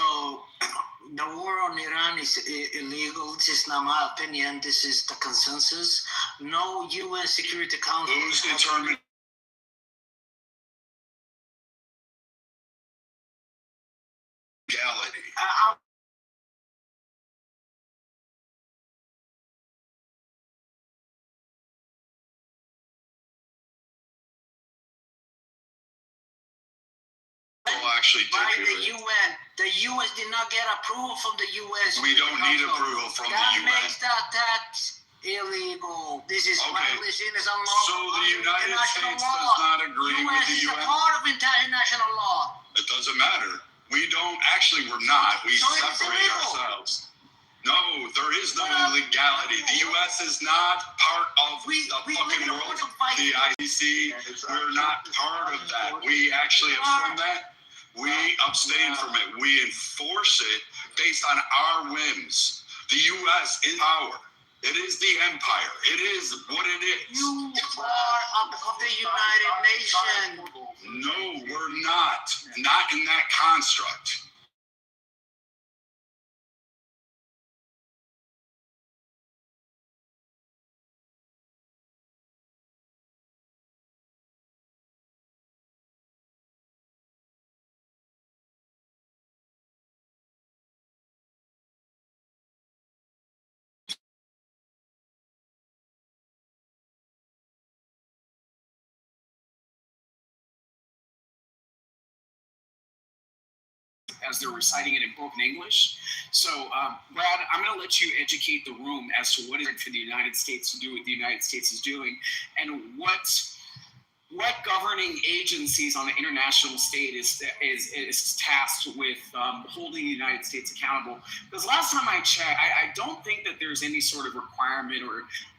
the war on Iran is illegal. This is not my opinion. This is the consensus. No UN Security Council. Who's determined? Legality. Actually by the UN. The US did not get approval from the US. We don't need approval from the UN. That makes that illegal. This is violation is unlawful. So the United States does not agree with the UN. US is a part of international law. It doesn't matter. We don't actually. We're not. We separate ourselves. No, there is no illegality. The U.S. is not part of the fucking world. The ICC, we're not part of that. We actually affirm that. We abstain from it. We enforce it based on our whims. The U.S. is power. It is the empire. It is what it is. You are of the United Nations. No, we're not. Not in that construct. As they're reciting it in broken English. So, Brad, I'm going to let you educate the room as to what is it for the United States to do what the United States is doing, and what governing agencies on the international state is tasked with holding the United States accountable. Because last time I checked, I don't think that there's any sort of requirement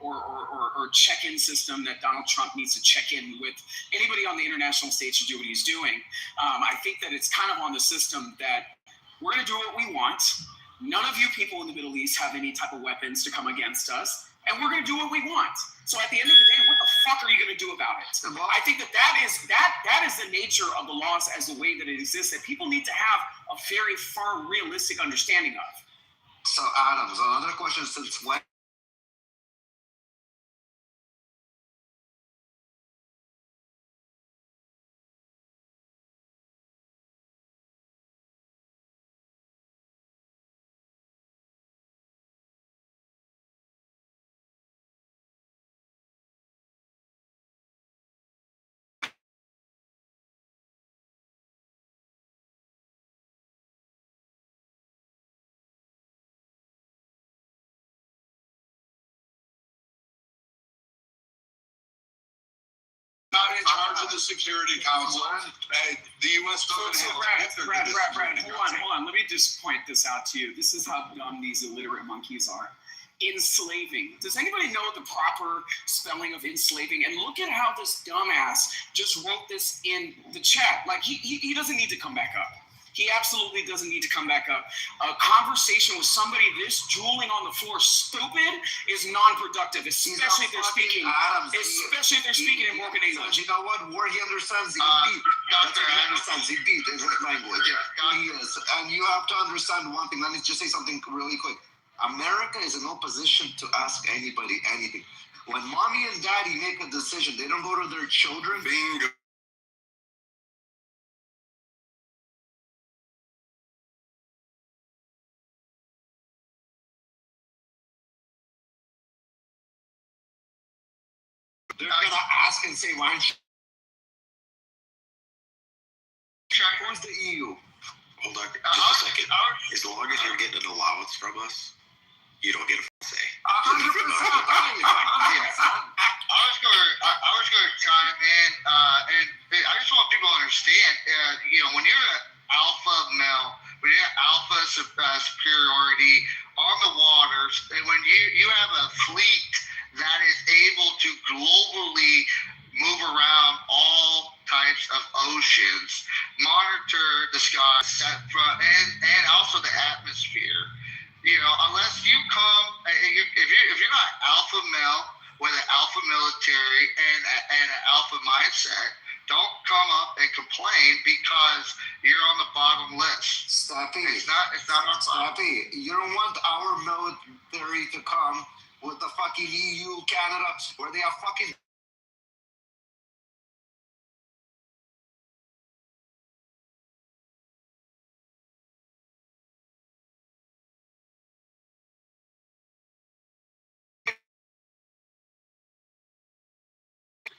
or check-in system that Donald Trump needs to check in with anybody on the international stage to do what he's doing. I think that it's kind of on the system that we're going to do what we want. None of you people in the Middle East have any type of weapons to come against us, and we're going to do what we want. So at the end of the day, what the fuck are you going to do about it? I think that is the nature of the laws as the way that it exists, that people need to have a very firm, realistic understanding of. So Adam, so another question: since when? Not in charge of the Security Council. The U.S. doesn't have Brad, hold on. Let me just point this out to you. This is how dumb these illiterate monkeys are. enslaving. Does anybody know the proper spelling of enslaving? And look at how this dumbass just wrote this in the chat. Like, he doesn't need to come back up. He absolutely doesn't need to come back up. A conversation with somebody this drooling on the floor stupid is non-productive, especially if they're speaking, in broken English. You know what? Where he understands, he beat. That's what he understands. He beat in his language. He is. And you have to understand one thing. Let me just say something really quick. America is in no position to ask anybody anything. When mommy and daddy make a decision, they don't go to their children. Bingo. They're gonna ask and say, why don't you? Where's the EU? Hold on, just a second. As long as you're getting an allowance from us, you don't get a say. 100%. I was going to chime in, and I just want people to understand. When you're an alpha male, when you're an alpha superiority on the waters, and when you have a fleet that is able to globally move around all types of oceans, monitor the skies, and also the atmosphere. Unless you come, if you're not alpha male with an alpha military and an alpha mindset, don't come up and complain because you're on the bottom list. Stappy. It's not our problem. Stappy, you don't want our military to come with the fucking EU, Canada, where they have fucking.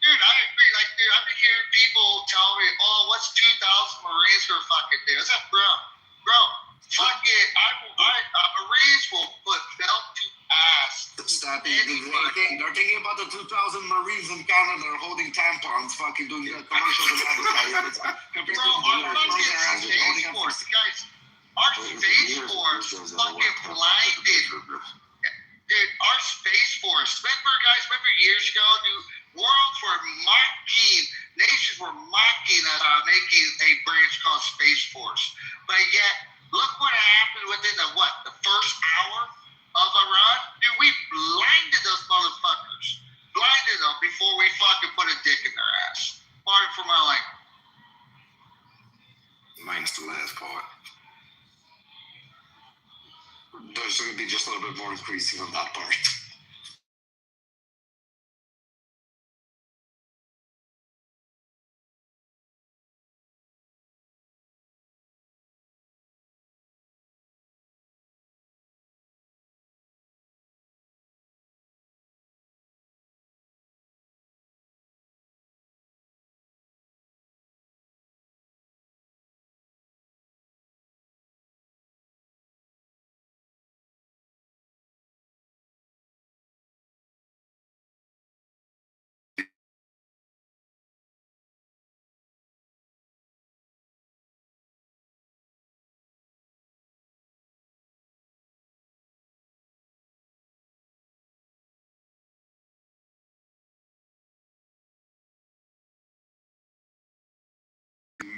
Dude, I agree. I've been hearing people tell me, "Oh, what's 2,000 Marines gonna fucking do?" I said, bro, fuck it. Marines will put belt to ass. Stappy, they're thinking about the 2,000 Marines in Canada are holding tampons, fucking doing commercials and advertisements. Compared to our fucking Space Force, guys, our Space Force fucking blinded. Dude, our Space Force. Remember years ago, worlds were mocking, nations were mocking us, making a branch called Space Force. But yet, look what happened within the first hour of Iran? Dude, we blinded those motherfuckers. Blinded them before we fucking put a dick in their ass. Pardon for my language. Minus the last part. There's going to be just a little bit more increasing on that part.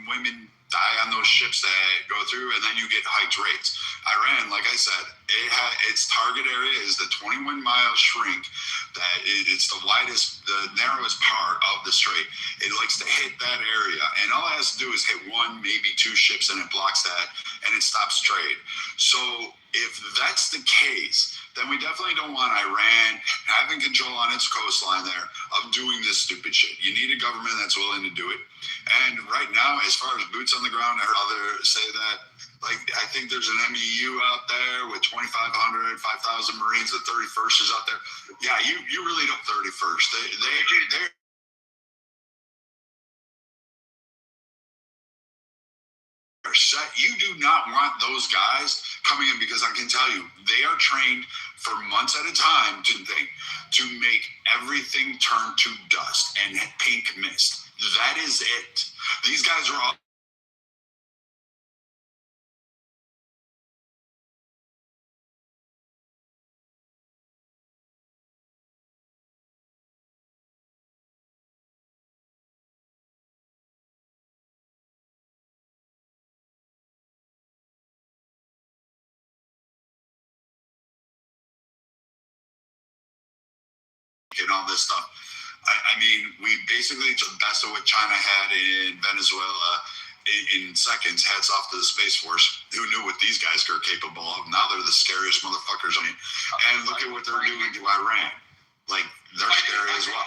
Women die on those ships that go through, and then you get hiked rates. Iran, like I said, its target area is the 21-mile shrink. It's the narrowest part of the strait. It likes to hit that area, and all it has to do is hit one, maybe two ships, and it blocks that, and it stops trade. So if that's the case, then we definitely don't want Iran having control on its coastline there of doing this stupid shit. You need a government that's willing to do it. And right now, as far as boots on the ground, I heard others say that, I think there's an MEU out there with 2,500, 5,000 Marines. The 31st is out there. Yeah, you really don't 31st. They're set. You do not want those guys coming in, because I can tell you, they are trained for months at a time to make everything turn to dust and pink mist. That is it. These guys are all and all this stuff. I mean, we basically took the best of what China had in Venezuela in seconds. Hats off to the Space Force. Who knew what these guys are capable of? Now they're the scariest motherfuckers. I mean, and look at what they're doing to Iran. Like, they're scary as well.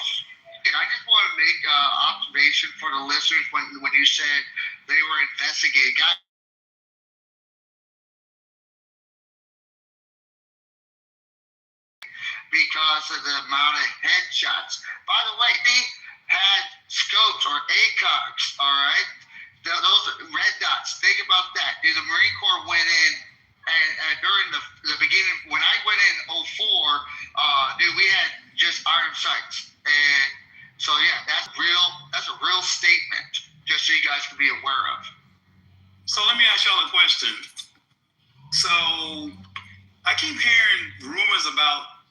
And I just want to make an observation for the listeners when you said they were investigating. Because of the amount of headshots. By the way, they had scopes or ACOGs, all right? Those red dots. Think about that. The Marine Corps went in, and during the beginning, when I went in 04, we had just iron sights. And so, yeah, that's a real statement, just so you guys can be aware of. So let me ask y'all a question. So I keep hearing rumors about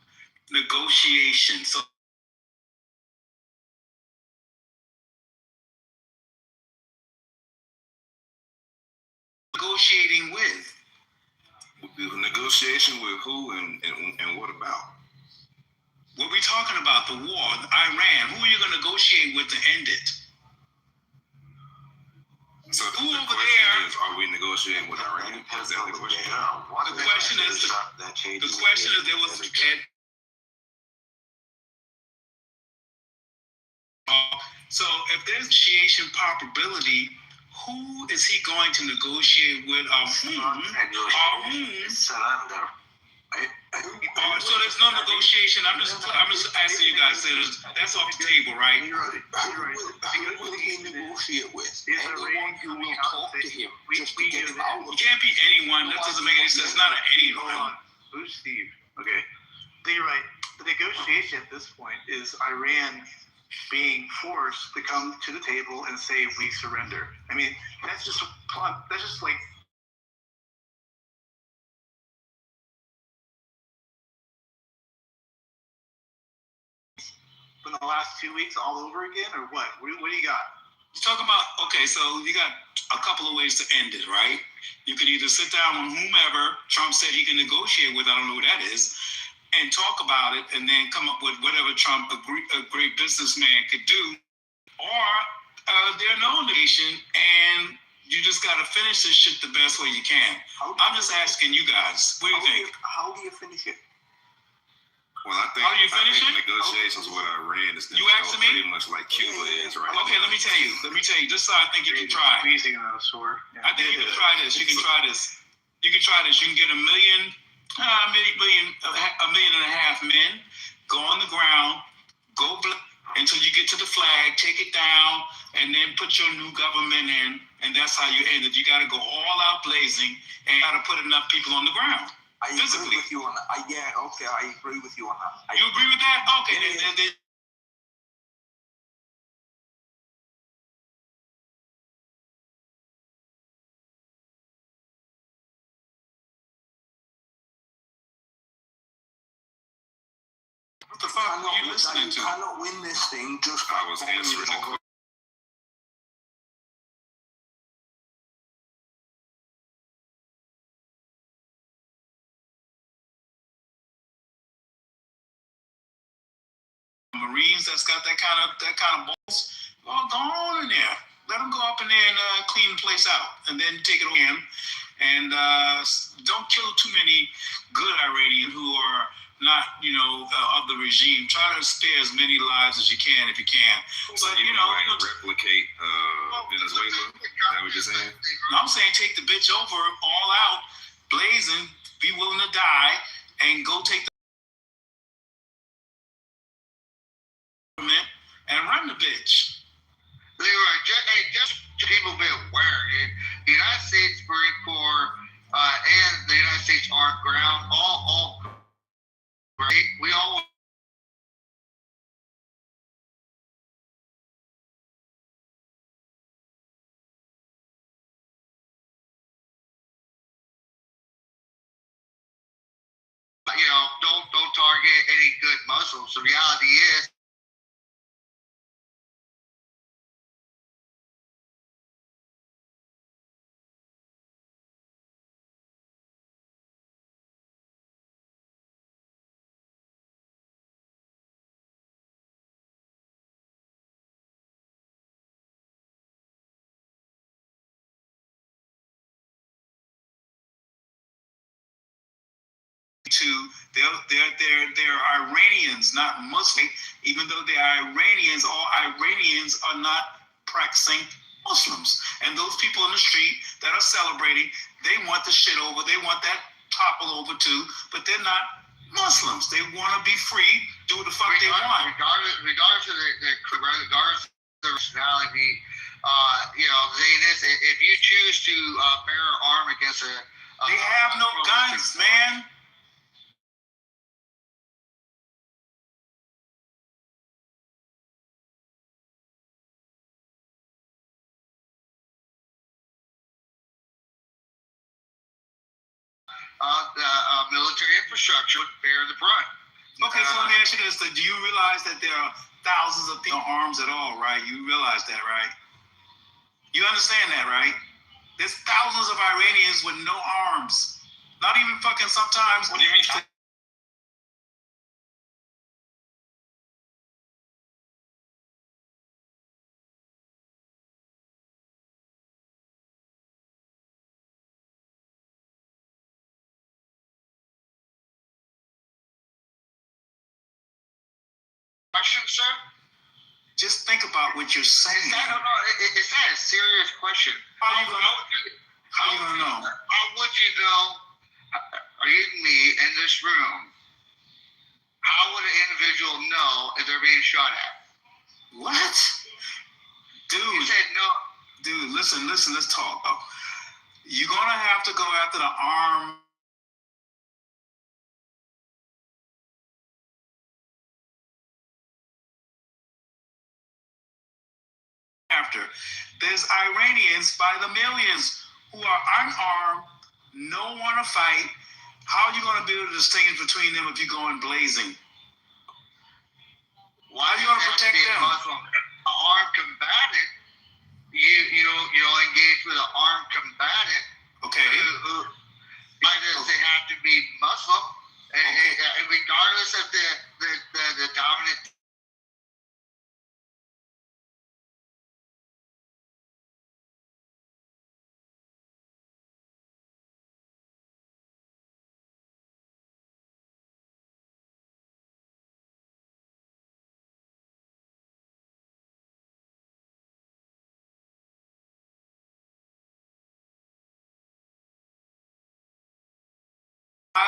negotiation. So negotiating with? Negotiation with who and what about? What we talking about? The war, Iran. Who are you going to negotiate with to end it? So who the over question there is, are we negotiating with Iran? Is that the question? The question is, there was so if there's negotiation probability, who is he going to negotiate with? Surrender. So there's no negotiation. I'm just asking you guys. That's off the table, right? Who will he negotiate with? Anyone who will talk to him just to get him out of it. Can't be anyone. That doesn't make any sense. Not anyone. Who's Steve? Okay. So you're right. The negotiation at this point is Iran being forced to come to the table and say we surrender. I mean, that's just like in the last 2 weeks all over again, or what? What do you got? You talk about, okay, so you got a couple of ways to end it, right? You could either sit down with whomever Trump said he can negotiate with, I don't know who that is, and talk about it, and then come up with whatever Trump, a great businessman, could do, or there's no negotiation, and you just got to finish this shit the best way you can. I'm just asking you guys, what do you think? How do you finish it? Well, I think negotiations with Iran is pretty much like Cuba is right now. Okay, let me tell you. Just so I think you can try. Squeezing on a sword. Yeah. I think you can try this. You can try this. You can get a million and a half men, go on the ground, go until you get to the flag, take it down, and then put your new government in, and that's how you end it. You got to go all out blazing, and got to put enough people on the ground. I agree with you on that. I agree with you on that. You agree with that? Okay, then. What the fuck were you listening to? You cannot win this thing just by I was answering the question. Marines that's got that kind of balls, well, go on in there. Let them go up in there and clean the place out, and then take it away. And don't kill too many good Iranians who are not, of the regime. Try to spare as many lives as you can if you can. So But replicate Venezuela. Is that what you're saying? I'm saying take the bitch over, all out, blazing, be willing to die, and go take the government and run the bitch. Leroy, just people be aware, dude. The United States Marine Corps and the United States Armed Ground, all great. We all. Don't target any good Muslims. The reality is, they're Iranians, not Muslim. Even though they're Iranians, all Iranians are not practicing Muslims. And those people in the street that are celebrating, they want the shit over. They want that topple over too, but they're not Muslims. They want to be free, do what the fuck they want. Regardless of the nationality, if you choose to bear an arm against they have no guns, man. Military infrastructure would bear the brunt. Okay, so let me ask you this. Do you realize that there are thousands of people with arms at all, right? You realize that, right? You understand that, right? There's thousands of Iranians with no arms. Not even fucking sometimes. What do you mean? Question, sir? Just think about what you're saying. It's not a serious question. How you gonna know? How would you know, are you me in this room, how would an individual know if they're being shot at? What? Dude. You said no. Dude, listen, let's talk. You're gonna have to go after the arm. There's Iranians by the millions who are unarmed, no want to fight. How are you going to be able to distinguish between them if you go in blazing? Why are you going to protect them? An armed combatant, you'll engage with an armed combatant. Okay. Why does it have to be Muslim? And regardless of the dominant.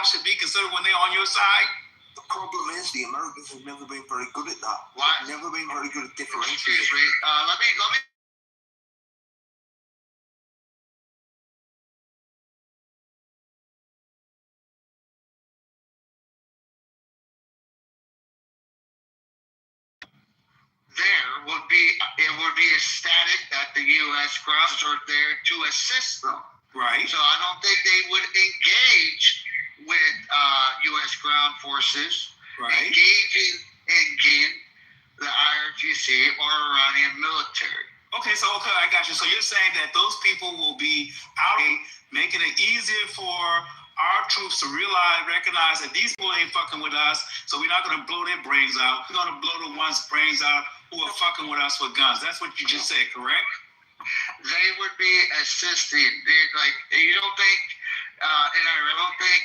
Should be considered when they're on your side? The problem is the Americans have never been very good at that. Why? They've never been very good at differentiating. Excuse me. Let me. It would be ecstatic that the U.S. grounds are there to assist them. Right. So I don't think they would engage with U.S. ground forces, engaging the IRGC or Iranian military. Okay, I got you. So you're saying that those people will be out making it easier for our troops to recognize that these people ain't fucking with us, so we're not going to blow their brains out. We're going to blow the ones' brains out who are fucking with us with guns. That's what you just said, correct? They would be assisting. You don't think, and I don't think.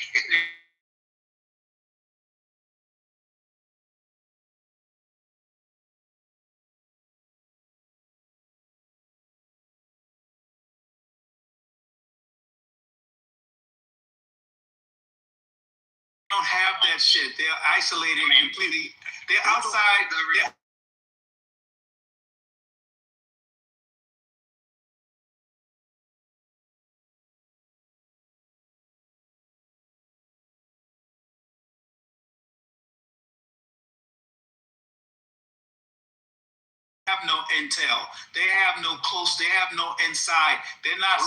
Don't have that shit. They're isolated completely. They're outside. Have no intel. They have no close. They have no inside. They're not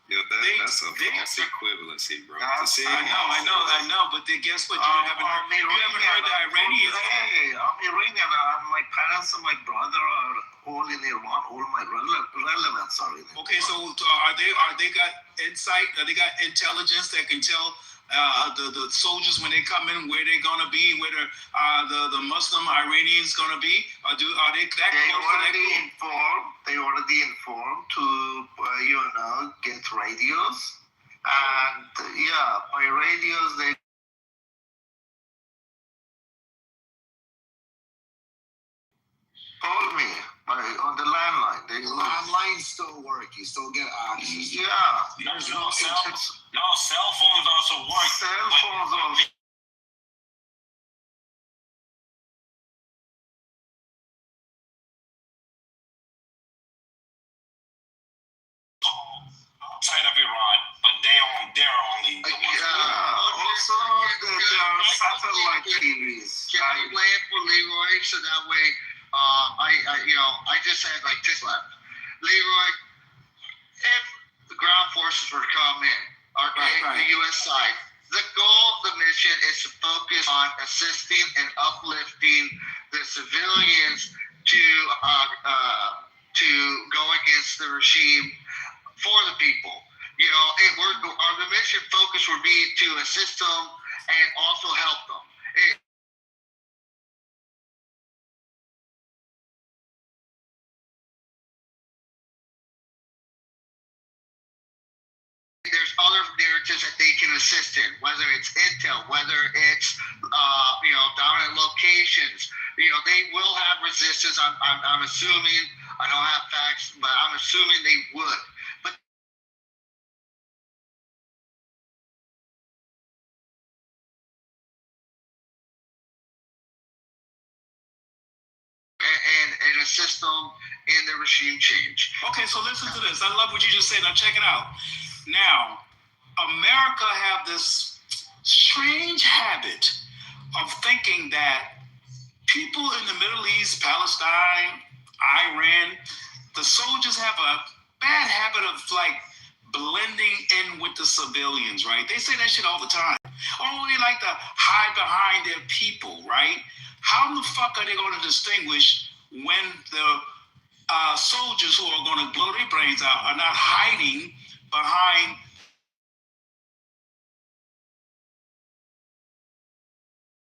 Yeah, that's a false equivalency, bro. I know. But guess what? You haven't heard the Iranians. Hey, I'm Iranian. My parents and my brother are all in Iran. All my relatives are in Iran. Okay, so are they got insight? They got intelligence that can tell the soldiers when they come in where they're gonna be, where the Muslim Iranians gonna be? Are they that They already informed to get radios And by radios they told me on the landline. The landline still work. You still get access. Yeah. There's no cell phones also work. Cell phones also. Outside of Iran, but they're only. Also, there are satellite TVs. Can I land for Leroy so that way, I just had like this left. Leroy, if the ground forces were to come in, the U.S. side, the goal of the mission is to focus on assisting and uplifting the civilians to go against the regime for the people. The mission focus would be to assist them and also help them. There's other narratives that they can assist in, whether it's intel, whether it's down at locations. They will have resistance. I'm assuming. I don't have facts, but I'm assuming they would. But and assist them in the regime change. Okay, so listen to this. I love what you just said. Now check it out. Now, America have this strange habit of thinking that people in the Middle East, Palestine, Iran, the soldiers have a bad habit of like blending in with the civilians, right? They say that shit all the time. Oh, they like to hide behind their people, right? How the fuck are they going to distinguish when the soldiers who are going to blow their brains out are not hiding behind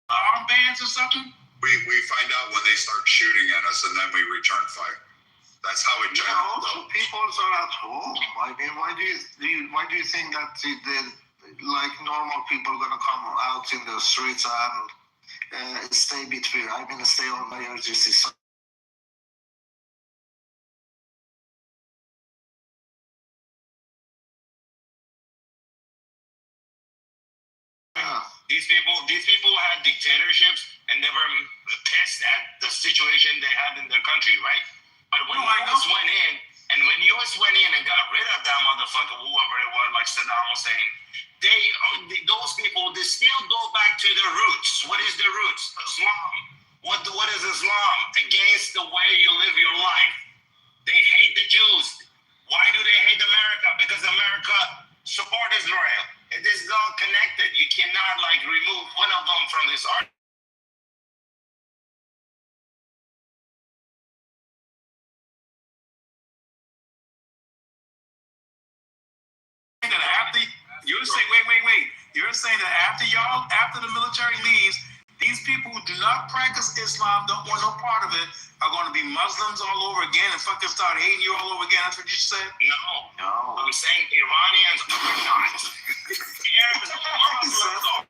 armbands or something? We find out when they start shooting at us, and then we return fire. That's how it generally also people are at home. I mean, why do you think that like normal people are gonna come out in the streets and stay between? I mean, stay on my emergency. These people had dictatorships and they were pissed at the situation they had in their country, right? But when US went in, and when US went in and got rid of that motherfucker, whoever it was, like Saddam Hussein, those people, they still go back to their roots. What is their roots? Islam. What is Islam? Against the way you live your life. They hate the Jews. Why do they hate America? Because America support Israel. It is all connected. You cannot like remove one of them from this art. You're saying, wait. You're saying that after the military leaves, these people who do not practice Islam, don't want no part of it, are going to be Muslims all over again and fucking start hating you all over again. That's what you said? No. I'm saying Iranians are not. Arabs are Muslims are.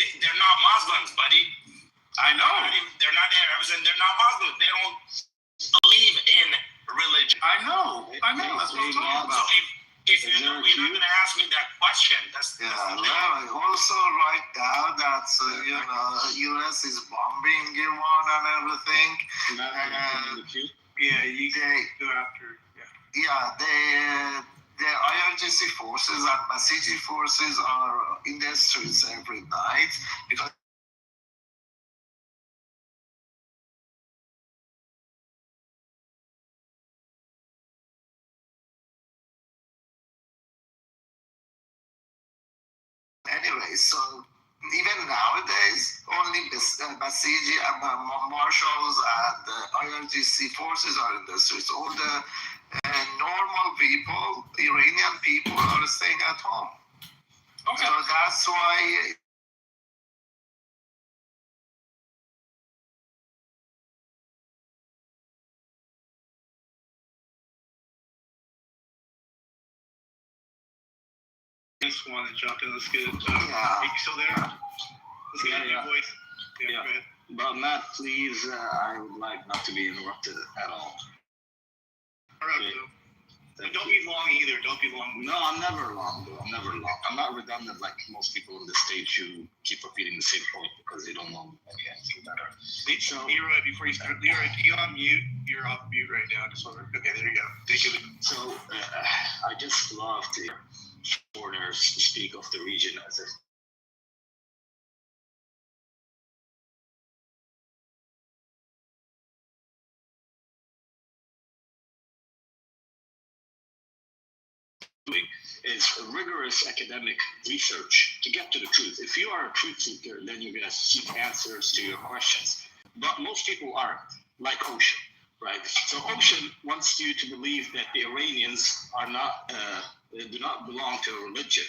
They're not Muslims, buddy. I know. They're not Arabs and they're not Muslims. They don't believe in religion. I know. That's what I'm talking about. So if you're not going to ask me that question, that's I also write down that U.S. is bombing Iran and everything. The IRGC forces and Basiji forces are in the streets every night because anyway, so even nowadays, only Basiji and marshals and IRGC forces are in the streets. All the normal people, Iranian people, are staying at home. Okay. So that's why just wanted to jump in. Let's get it. Are you still there? Let's get your voice. Yeah. Go ahead. But Matt, please, I would like not to be interrupted at all. All right, Thank don't you. be long either. Don't be long. No, I'm never long, bro. I'm never long. I'm not redundant like most people on the stage who keep repeating the same point because they don't know anything better. So, Leroy, before you start, Leroy, you on mute? You're off mute right now. Okay, there you go. Thank you. So I just love to hear foreigners speak of the region as if is rigorous academic research to get to the truth. If you are a truth seeker, then you're going to seek answers to your questions. But most people aren't, like Ocean, right? So Ocean wants you to believe that the Iranians are not, do not belong to a religion.